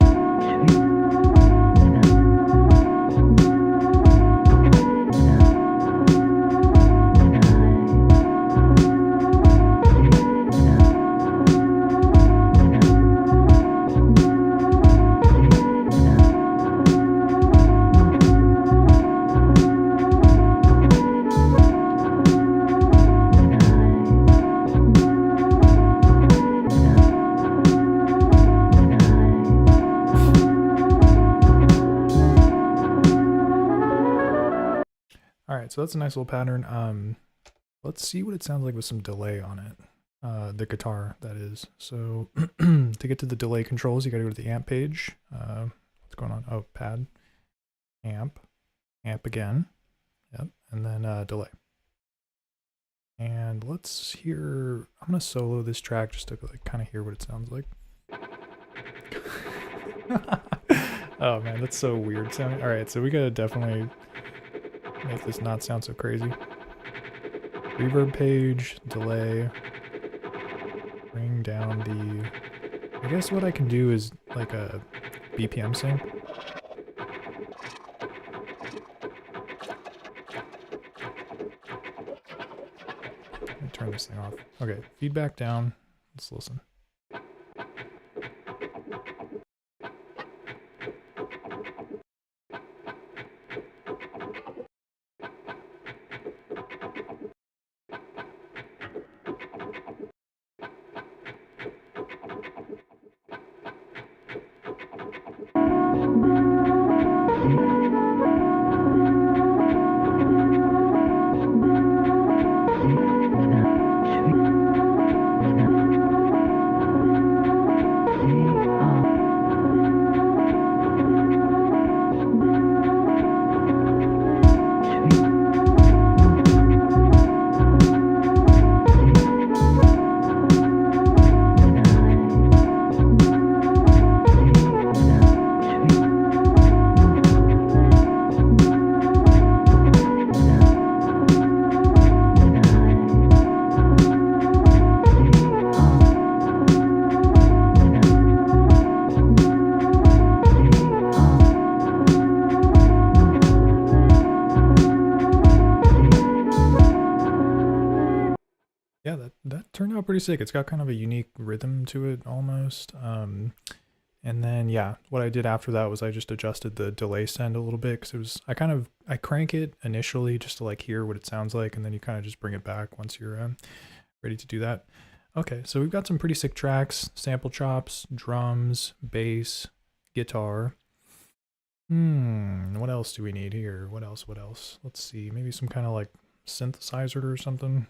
All right, so that's a nice little pattern. Let's see what it sounds like with some delay on it. The guitar, that is. So to get to the delay controls, you gotta go to the amp page. What's going on? Oh, pad, amp again. Yep, and then delay. And let's hear, I'm gonna solo this track just to like kind of hear what it sounds like. Oh man, that's so weird sounding. All right, so we gotta definitely make this not sound so crazy. Reverb page, delay, bring down the, I guess what I can do is like a BPM sync. Let me turn this thing off. Okay, feedback down, let's listen. Yeah, that turned out pretty sick. It's got kind of a unique rhythm to it almost. And then yeah, what I did after that was I just adjusted the delay send a little bit because it was I crank it initially just to like hear what it sounds like, and then you kind of just bring it back once you're ready to do that. Okay, so we've got some pretty sick tracks: sample chops, drums, bass, guitar. What else do we need here? What else? Let's see, maybe some kind of like synthesizer or something.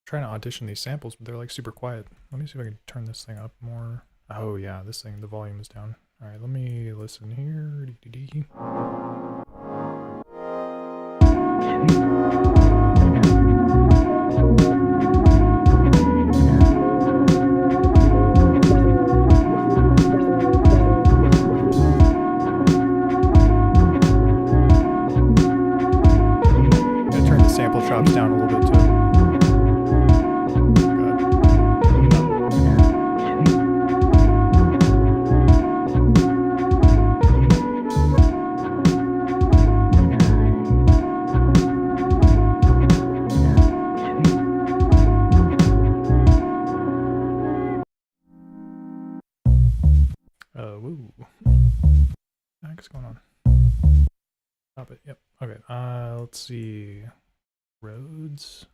Trying to audition these samples, but they're like super quiet. Let me see if I can turn this thing up more. Oh yeah, this thing, the volume is down. All right, let me listen here. Gotta turn the sample chops down a little bit too. heck's going on? Stop it. Yep. Okay. Let's see. Roads.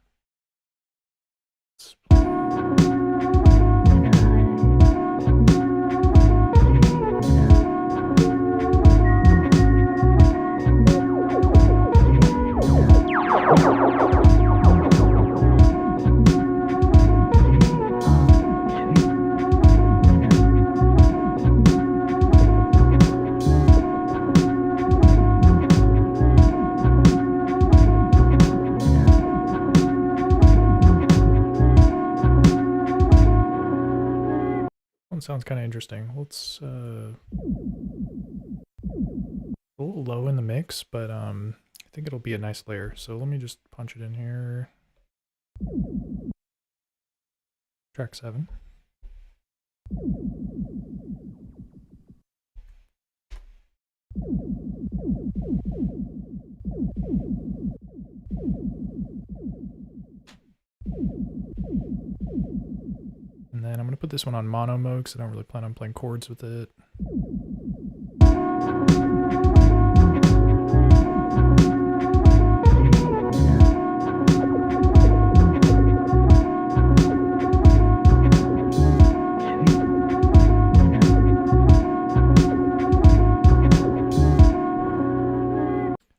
Sounds kind of interesting. Let's a little low in the mix, but I think it'll be a nice layer. So let me just punch it in here. Track 7. And then I'm going to put this one on mono mode because I don't really plan on playing chords with it.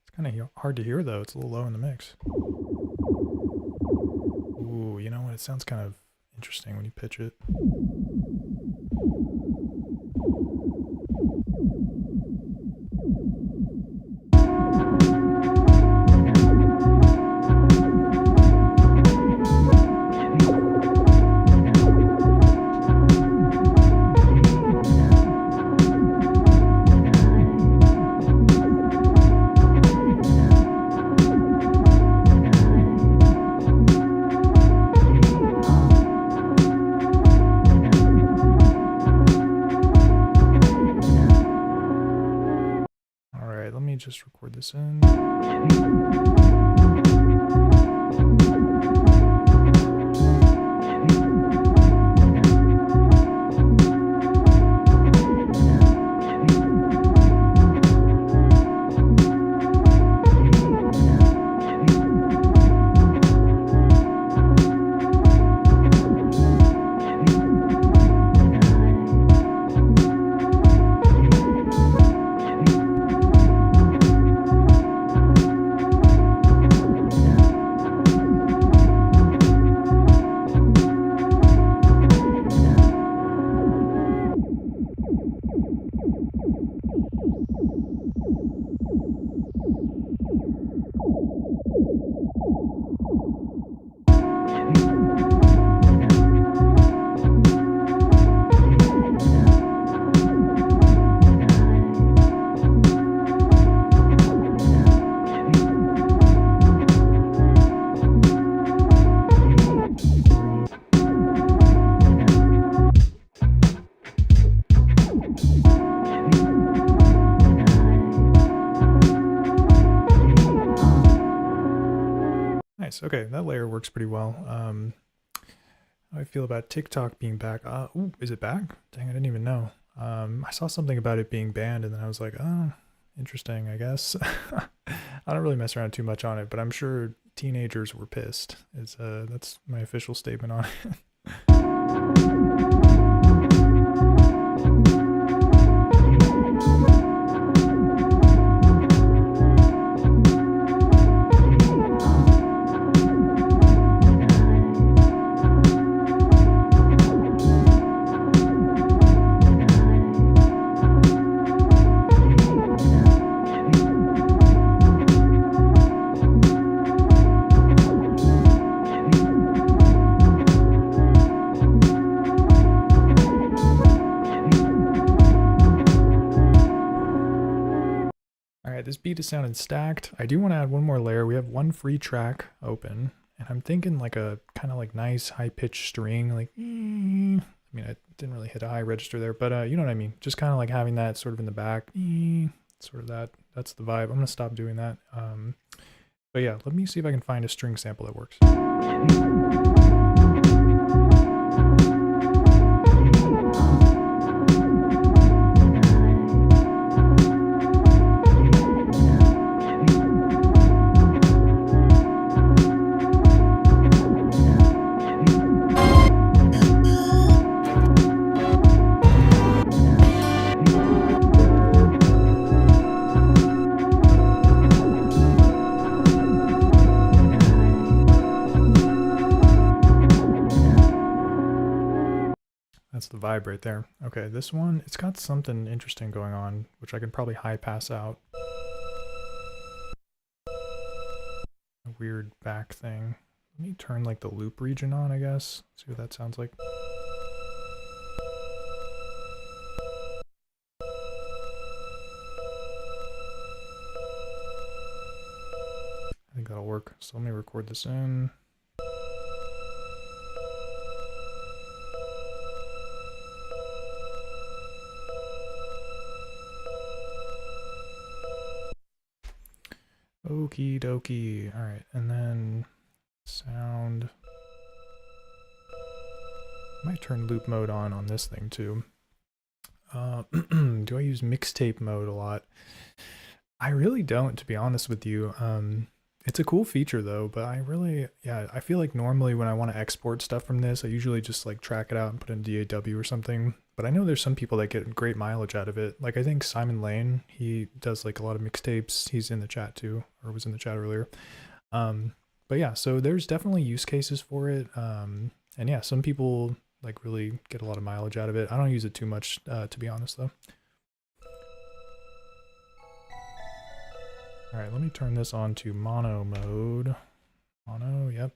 It's kind of hard to hear though, it's a little low in the mix. Ooh, you know what, it sounds kind of interesting when you pitch it. Just record this in. Nice. Okay, that layer works pretty well. How do I feel about TikTok being back? Ooh, is it back? Dang, I didn't even know. I saw something about it being banned, and then I was like, oh, interesting, I guess. I don't really mess around too much on it, but I'm sure teenagers were pissed. That's my official statement on it. This beat is sounding stacked. I do want to add one more layer. We have one free track open, and I'm thinking like a kind of like nice high-pitched string, like, I mean, I didn't really hit a high register there, but you know what I mean? Just kind of like having that sort of in the back, sort of that's the vibe. I'm going to stop doing that. But yeah, let me see if I can find a string sample that works. That's the vibe right there. Okay, this one, it's got something interesting going on, which I could probably high pass out. A weird back thing. Let me turn like the loop region on, I guess. See what that sounds like. I think that'll work. So let me record this in. Okie dokie. All right, and then sound. I might turn loop mode on this thing too. Do I use mixtape mode a lot? I really don't, to be honest with you. It's a cool feature though, but I feel like normally when I want to export stuff from this, I usually just like track it out and put in DAW or something. But I know there's some people that get great mileage out of it. Like I think Simon Lane, he does like a lot of mixtapes. He's in the chat too, or was in the chat earlier. But yeah, so there's definitely use cases for it. And yeah, some people like really get a lot of mileage out of it. I don't use it too much, to be honest though. All right, let me turn this on to mono mode. Mono, yep.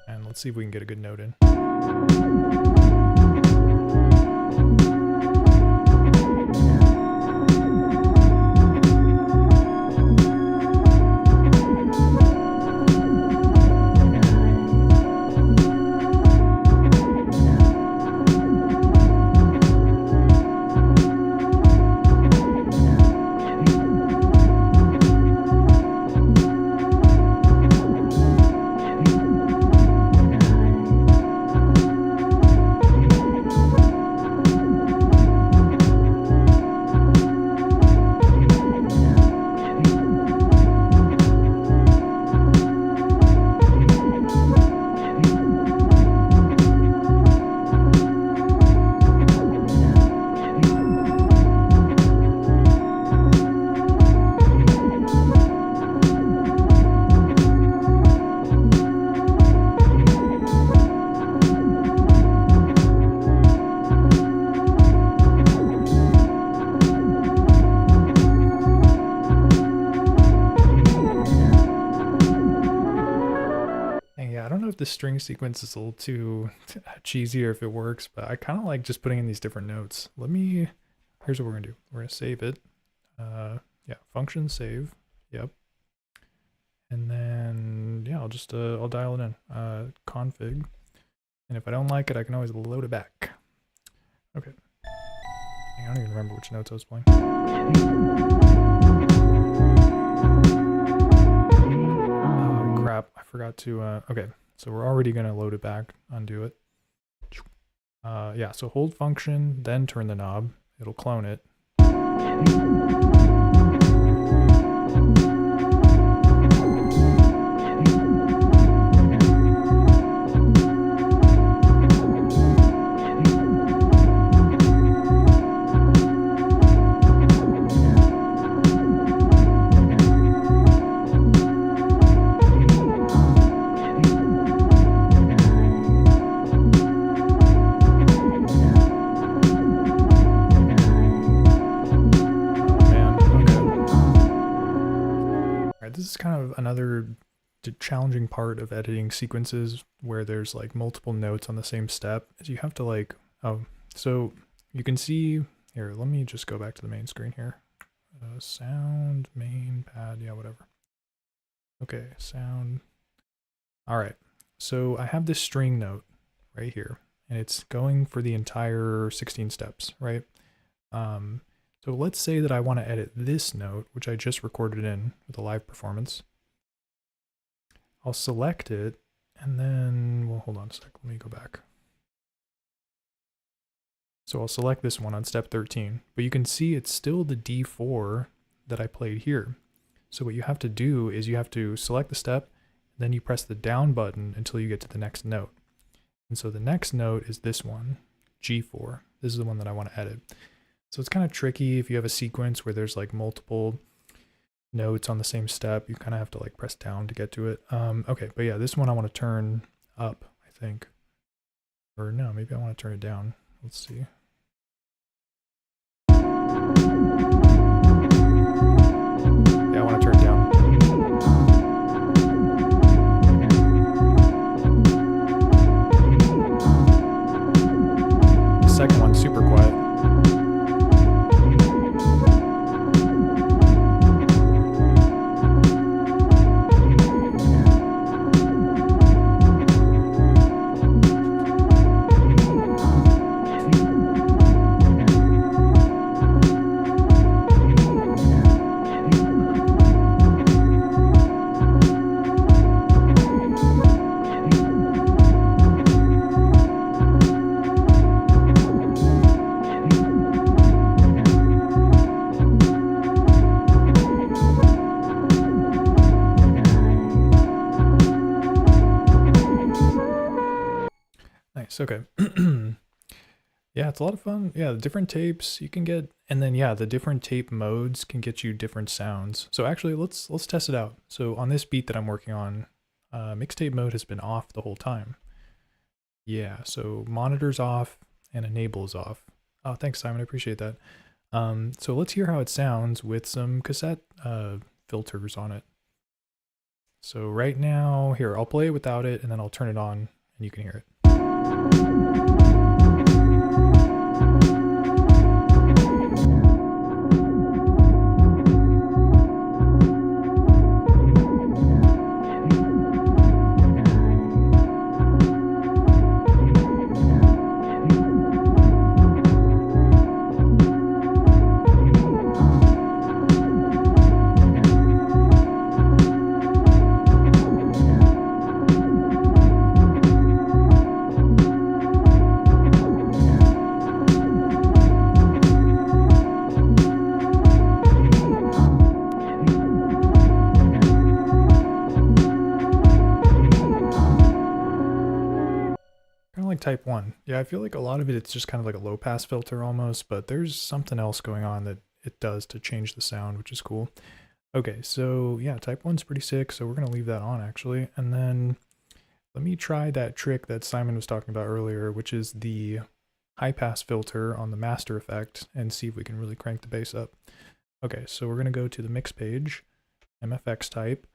And let's see if we can get a good note in. The string sequence is a little too cheesy or if it works, but I kind of like just putting in these different notes. Here's what we're gonna do. We're gonna save it. Yeah, function save. Yep. And then yeah, I'll dial it in. Config. And if I don't like it, I can always load it back. Okay. I don't even remember which notes I was playing. Oh crap, I forgot to okay. So we're already going to load it back, undo it. Yeah, so hold function, then turn the knob. It'll clone it. This is kind of another challenging part of editing sequences where there's like multiple notes on the same step is you have to like, so you can see here, let me just go back to the main screen here. Sound, main, pad, yeah, whatever. Okay, sound. All right, so I have this string note right here and it's going for the entire 16 steps, right? So let's say that I want to edit this note, which I just recorded in with a live performance. I'll select it and then, well, hold on a sec, let me go back. So I'll select this one on step 13, but you can see it's still the D4 that I played here. So what you have to do is you have to select the step, then you press the down button until you get to the next note. And so the next note is this one, G4. This is the one that I want to edit. So it's kind of tricky if you have a sequence where there's like multiple notes on the same step. You kind of have to like press down to get to it. Okay, but yeah, this one I want to turn up, I think. Or no, maybe I want to turn it down. Let's see. Yeah, I want to turn it down. The second one's super quiet. Nice, okay. Yeah, it's a lot of fun. Yeah, the different tapes you can get, and then yeah, the different tape modes can get you different sounds. So actually, let's test it out. So on this beat that I'm working on, mixtape mode has been off the whole time. Yeah, so monitor's off and enable is off. Oh, thanks, Simon. I appreciate that. So let's hear how it sounds with some cassette filters on it. So right now, here, I'll play it without it, and then I'll turn it on, and you can hear it. Like type 1. Yeah, I feel like a lot of it's just kind of like a low pass filter almost, but there's something else going on that it does to change the sound, which is cool. Okay, so yeah, type 1's pretty sick, so we're going to leave that on actually. And then let me try that trick that Simon was talking about earlier, which is the high pass filter on the master effect, and see if we can really crank the bass up. Okay, so we're going to go to the mix page, MFX type,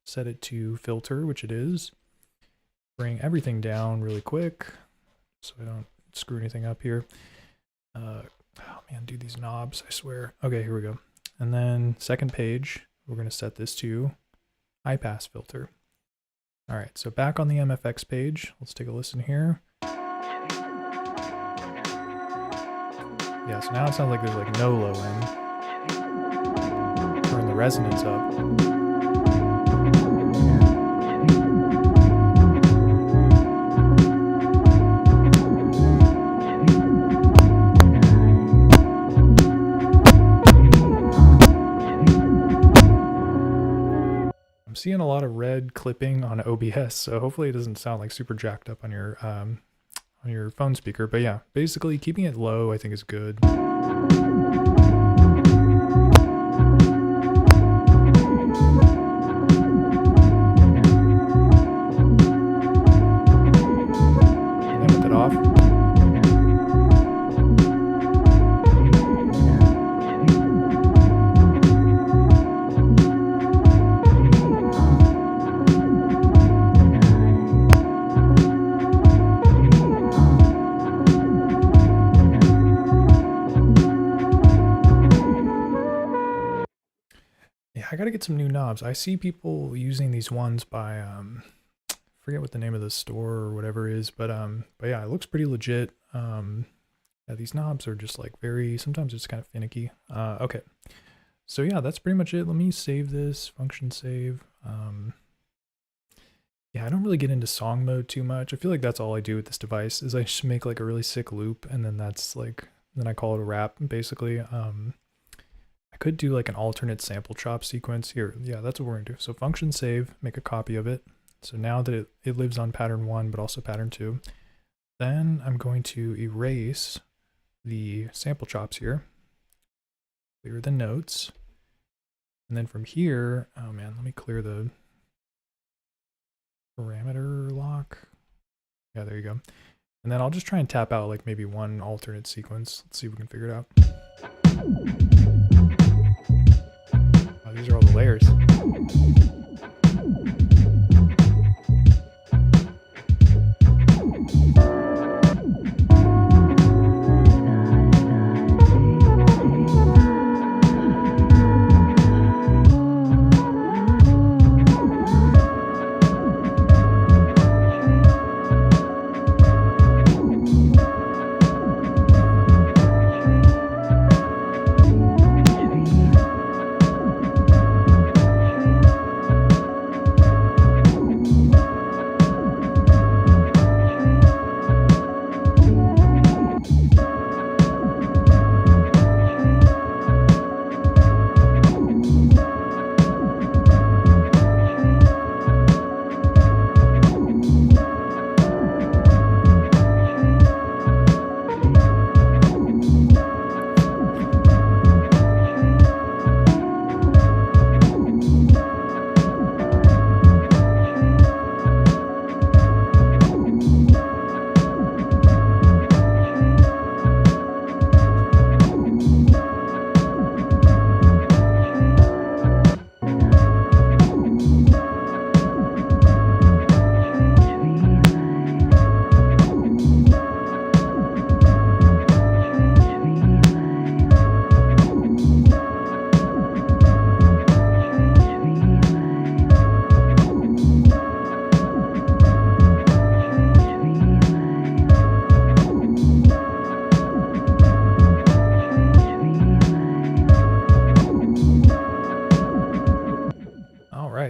set it to filter, which it is. Bring everything down really quick so I don't screw anything up here. Oh man, dude, these knobs, I swear. Okay, here we go. And then second page, we're going to set this to high pass filter. All right, so back on the MFX page, let's take a listen here. Yeah, so now it sounds like there's like no low end. Turn the resonance up. Seeing a lot of red clipping on OBS, so hopefully it doesn't sound like super jacked up on your phone speaker. But yeah, basically keeping it low I think is good. And then with it off. I gotta get some new knobs. I see people using these ones by forget what the name of the store or whatever is, but yeah, it looks pretty legit. Yeah, these knobs are just like sometimes it's kind of finicky. Okay, so yeah, that's pretty much it. Let me save this, function save. Yeah, I don't really get into song mode too much. I feel like that's all I do with this device is I just make like a really sick loop, and then then I call it a wrap basically. I could do like an alternate sample chop sequence here. Yeah, that's what we're gonna do. So function save, make a copy of it. So now that it lives on pattern 1, but also pattern 2, then I'm going to erase the sample chops here, clear the notes, and then from here, oh man, let me clear the parameter lock. Yeah, there you go. And then I'll just try and tap out like maybe one alternate sequence. Let's see if we can figure it out. Oh, these are all the layers.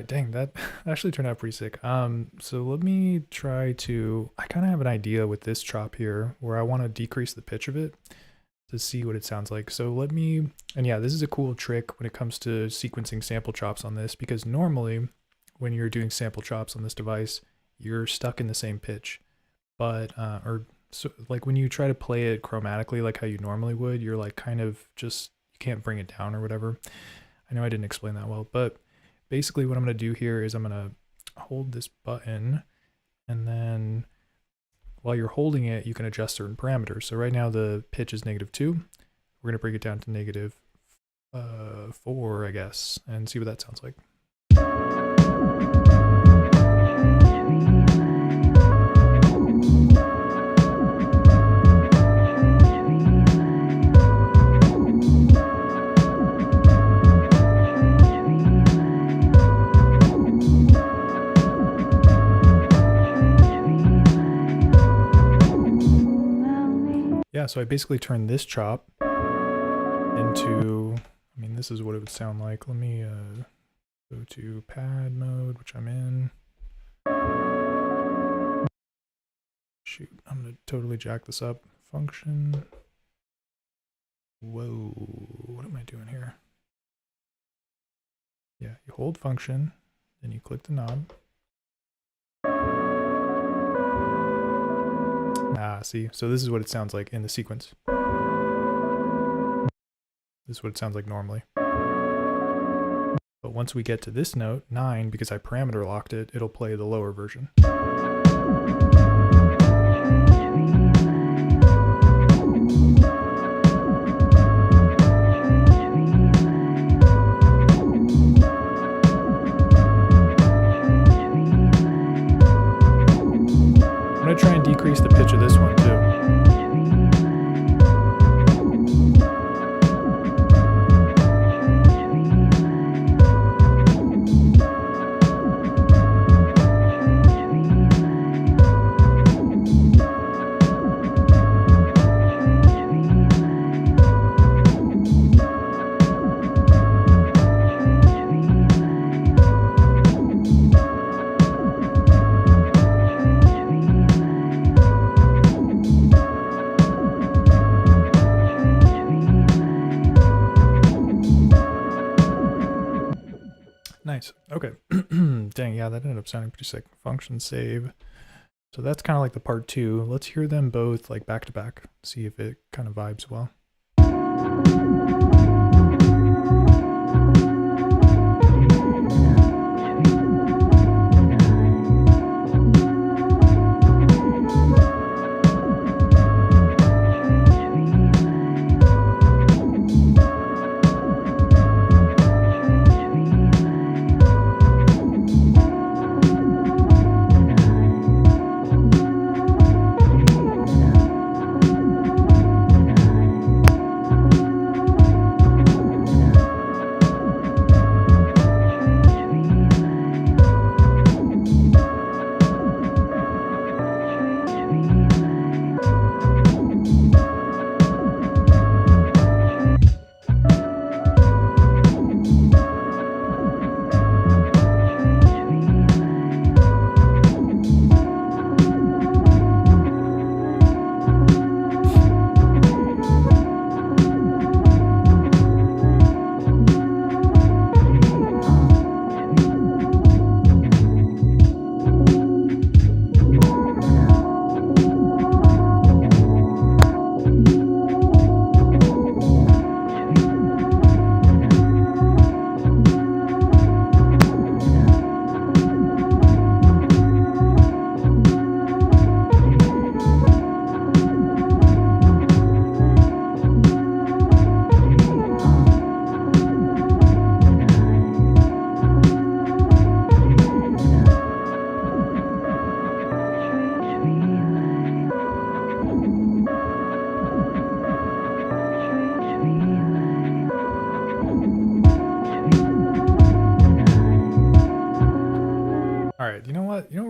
Dang, that actually turned out pretty sick. So let me try to, I kind of have an idea with this chop here where I want to decrease the pitch of it to see what it sounds like. So let me, and yeah, this is a cool trick when it comes to sequencing sample chops on this, because normally when you're doing sample chops on this device, you're stuck in the same pitch. But, so like when you try to play it chromatically, like how you normally would, you're like kind of just, you can't bring it down or whatever. I know I didn't explain that well, but basically what I'm going to do here is I'm going to hold this button, and then while you're holding it, you can adjust certain parameters. So right now the pitch is -2. We're going to bring it down to -4, I guess, and see what that sounds like. Yeah, so I basically turned this chop into, I mean, this is what it would sound like. Let me go to pad mode, which I'm in. Shoot, I'm gonna totally jack this up. Function. Whoa, what am I doing here? Yeah, you hold function, then you click the knob. Ah, see, so this is what it sounds like in the sequence. This is what it sounds like normally. But once we get to this note, 9, because I parameter locked it, it'll play the lower version. I'm going to try and decrease the pitch of this one too. Nice. Okay. Dang, yeah, that ended up sounding pretty sick. Function save. So that's kind of like the part 2. Let's hear them both like back to back. See if it kind of vibes well.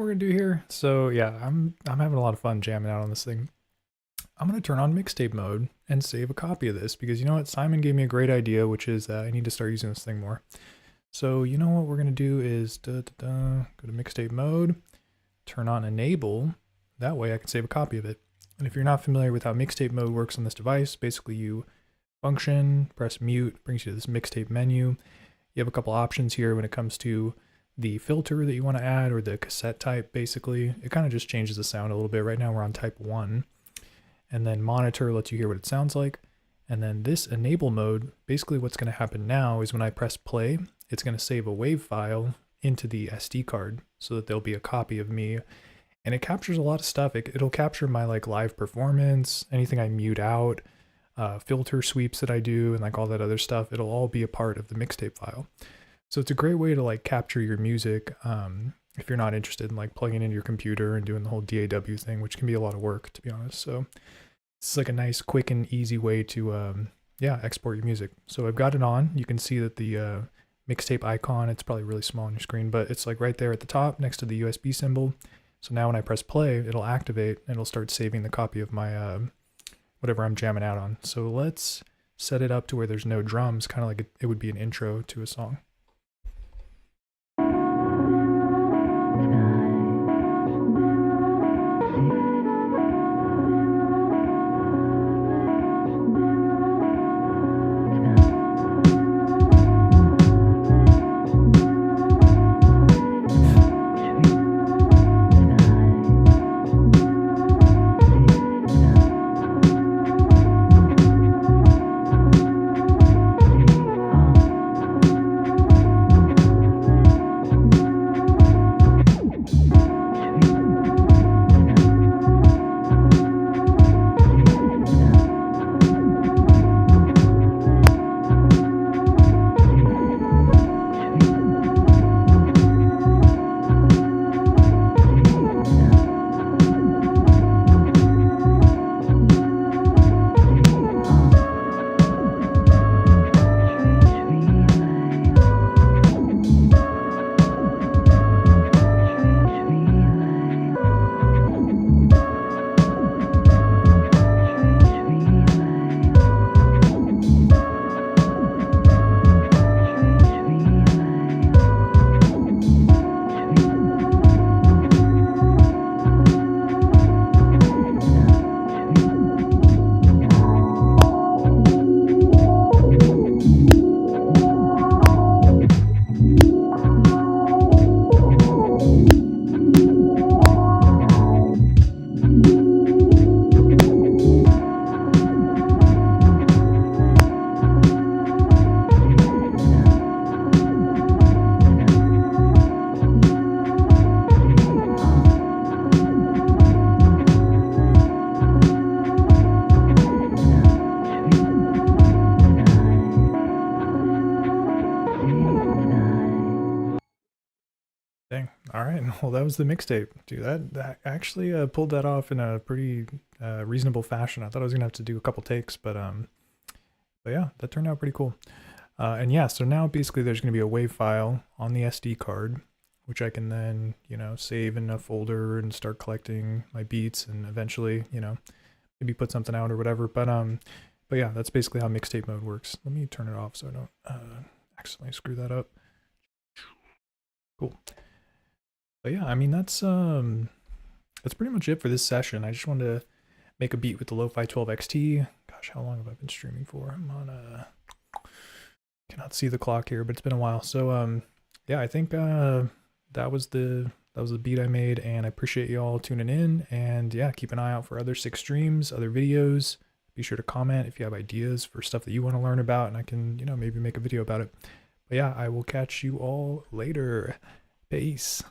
we're gonna do here? So yeah, I'm having a lot of fun jamming out on this thing. I'm gonna turn on mixtape mode and save a copy of this because you know what? Simon gave me a great idea, which is that I need to start using this thing more. So you know what we're gonna do is go to mixtape mode, turn on enable. That way I can save a copy of it. And if you're not familiar with how mixtape mode works on this device, basically you function, press mute, brings you to this mixtape menu. You have a couple options here when it comes to the filter that you want to add or the cassette type. Basically, it kind of just changes the sound a little bit. Right now we're on type 1. And then monitor lets you hear what it sounds like. And then this enable mode, basically what's going to happen now is when I press play, it's going to save a WAV file into the SD card so that there'll be a copy of me. And it captures a lot of stuff. It'll capture my like live performance, anything I mute out, filter sweeps that I do, and like all that other stuff. It'll all be a part of the mixtape file. So it's a great way to like capture your music if you're not interested in like plugging into your computer and doing the whole DAW thing, which can be a lot of work, to be honest. So it's like a nice, quick and easy way to yeah, export your music. So I've got it on. You can see that the mixtape icon, it's probably really small on your screen, but it's like right there at the top next to the USB symbol. So now when I press play, it'll activate and it'll start saving the copy of my whatever I'm jamming out on. So let's set it up to where there's no drums, kind of like it would be an intro to a song. Dang. All right. Well, that was the mixtape, dude. That actually pulled that off in a pretty reasonable fashion. I thought I was gonna have to do a couple takes, but yeah, that turned out pretty cool. And yeah, so now basically there's gonna be a WAV file on the SD card, which I can then, you know, save in a folder and start collecting my beats and eventually, you know, maybe put something out or whatever. But yeah, that's basically how mixtape mode works. Let me turn it off so I don't accidentally screw that up. Cool. But yeah, I mean, that's pretty much it for this session. I just wanted to make a beat with the Lofi12XT. Gosh, how long have I been streaming for? I'm on cannot see the clock here, but it's been a while. So yeah, I think that was the beat I made, and I appreciate you all tuning in. And yeah, keep an eye out for other 6 streams, other videos. Be sure to comment if you have ideas for stuff that you want to learn about, and I can, you know, maybe make a video about it. But yeah, I will catch you all later. Peace.